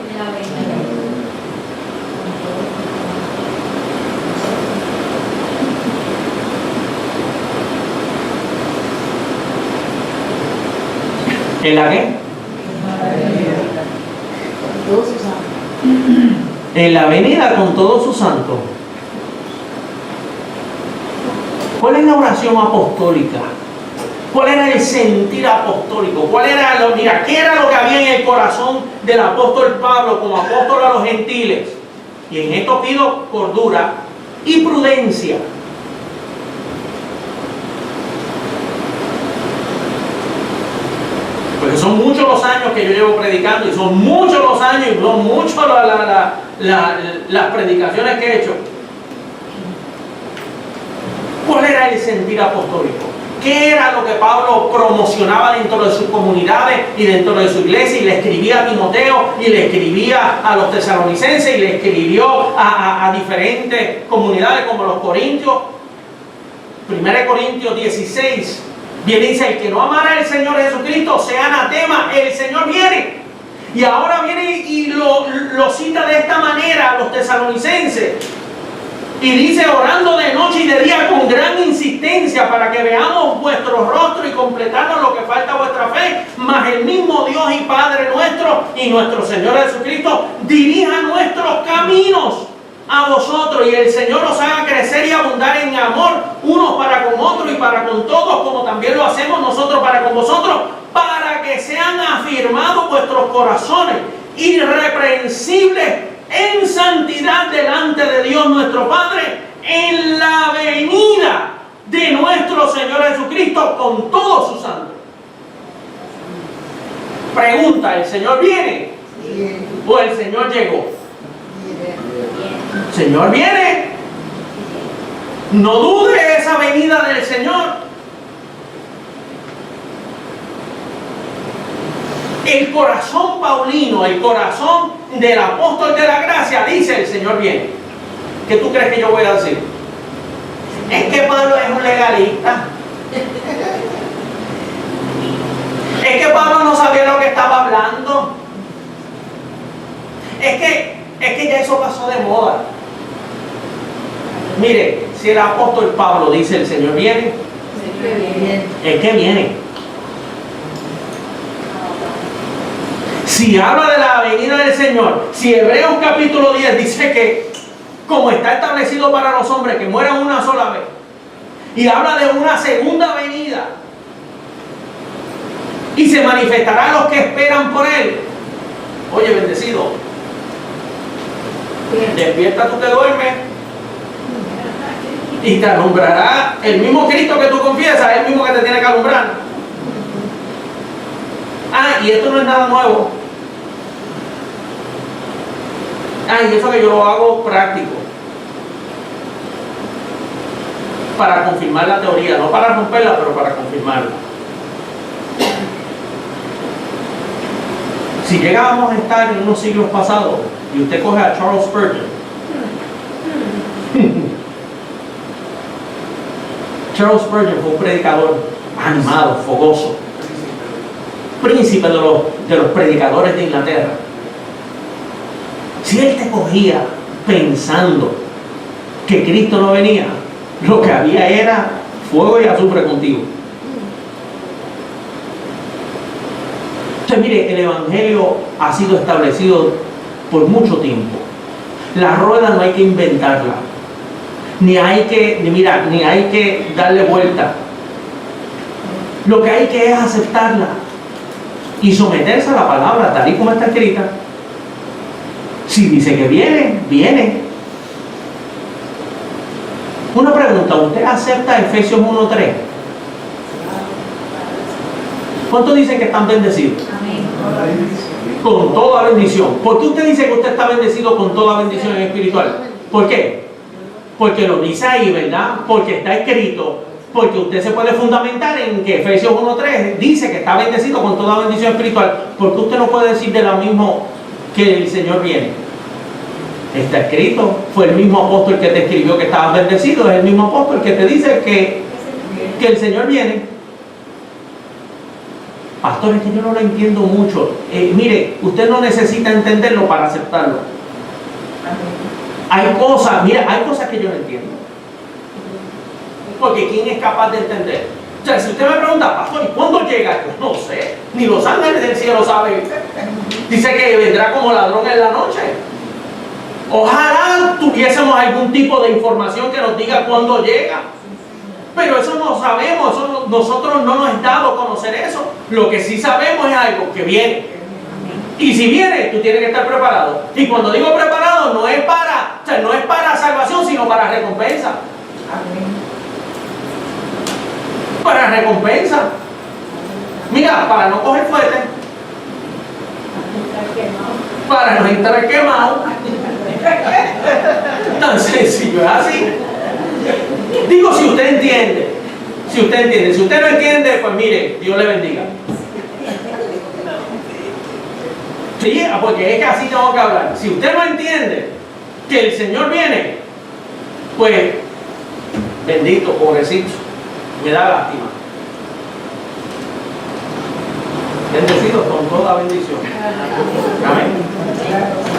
Speaker 2: ¿En la qué? En la venida con todos sus santos. ¿Cuál es la oración apostólica? ¿Cuál era el sentir apostólico? ¿Qué era lo que había en el corazón del apóstol Pablo como apóstol a los gentiles? Y en esto pido cordura y prudencia. Porque son muchos los años que yo llevo predicando y son muchos los años y son muchas las predicaciones que he hecho. ¿Cuál era el sentir apostólico? ¿Qué era lo que Pablo promocionaba dentro de sus comunidades y dentro de su iglesia? Y le escribía a Timoteo, y le escribía a los tesalonicenses, y le escribió a diferentes comunidades como los corintios. 1 Corintios 16 viene y dice, el que no amara al Señor Jesucristo sea anatema, el Señor viene. Y ahora viene y lo cita de esta manera a los tesalonicenses. Y dice, orando de noche y de día con gran insistencia para que veamos vuestro rostro y completarnos lo que falta a vuestra fe, mas el mismo Dios y Padre nuestro y nuestro Señor Jesucristo dirija nuestros caminos a vosotros, y el Señor os haga crecer y abundar en amor, unos para con otros y para con todos, como también lo hacemos nosotros para con vosotros, para que sean afirmados vuestros corazones, irreprensibles en santidad delante de Dios nuestro Padre, en la venida de nuestro Señor Jesucristo con todos sus santos. Pregunta, ¿el Señor viene? ¿O el Señor llegó? El Señor viene. No dude esa venida del Señor. El corazón paulino, el corazón del apóstol de la gracia, dice, el Señor viene. ¿Qué tú crees que yo voy a decir? Es que Pablo es un legalista. Es que Pablo no sabía lo que estaba hablando. Es que ya eso pasó de moda. Mire, si el apóstol Pablo dice, el Señor viene, es que viene. Si habla de la venida del Señor, si Hebreos capítulo 10 dice que como está establecido para los hombres que mueran una sola vez, y habla de una segunda venida, y se manifestará a los que esperan por Él. Oye, bendecido, despierta tú que duermes, y te alumbrará el mismo Cristo que tú confiesas, el mismo que te tiene que alumbrar. Y esto no es nada nuevo. Y eso que yo lo hago práctico, para confirmar la teoría, no para romperla, pero para confirmarla. Si llegábamos a estar en unos siglos pasados y usted coge a Charles Spurgeon, Charles Spurgeon fue un predicador animado, fogoso, príncipe de los predicadores de Inglaterra. Si él te cogía pensando que Cristo no venía, lo que había era fuego y azufre contigo. Entonces, mire, el Evangelio ha sido establecido por mucho tiempo. La rueda no hay que inventarla, ni hay que darle vuelta. Lo que hay que es aceptarla y someterse a la palabra tal y como está escrita. Si dice que viene, viene. Una pregunta, ¿usted acepta Efesios 1:3? ¿Cuántos dicen que están bendecidos? Con toda bendición. ¿Por qué usted dice que usted está bendecido con toda bendición espiritual? ¿Por qué? Porque lo dice ahí, ¿verdad? Porque está escrito. Porque usted se puede fundamentar en que Efesios 1:3 dice que está bendecido con toda bendición espiritual. ¿Por qué usted no puede decir de lo mismo que el Señor viene? Está escrito. Fue el mismo apóstol que te escribió que estabas bendecido. Es el mismo apóstol que te dice que el Señor viene. Pastor, es que yo no lo entiendo mucho. Mire, usted no necesita entenderlo para aceptarlo. Hay cosas, mira, hay cosas que yo no entiendo. Porque ¿quién es capaz de entender? O sea, si usted me pregunta, pastor, ¿y cuándo llega? Yo no sé. Ni los ángeles del cielo saben. Dice que vendrá como ladrón en la noche. Ojalá tuviésemos algún tipo de información que nos diga cuándo llega. Pero eso no sabemos, nosotros no nos es dado conocer eso. Lo que sí sabemos es algo, que viene. Y si viene, tú tienes que estar preparado. Y cuando digo preparado, no es para salvación, sino para recompensa. Para recompensa. Mira, para no coger fuerte. Para no entrar quemado. Tan sencillo, es así. Digo, si usted entiende. Si usted no entiende, pues mire, Dios le bendiga. Sí, porque es que así tengo que hablar. Si usted no entiende que el Señor viene, pues bendito, pobrecito, me da lástima. Bendecido con toda bendición. Amén.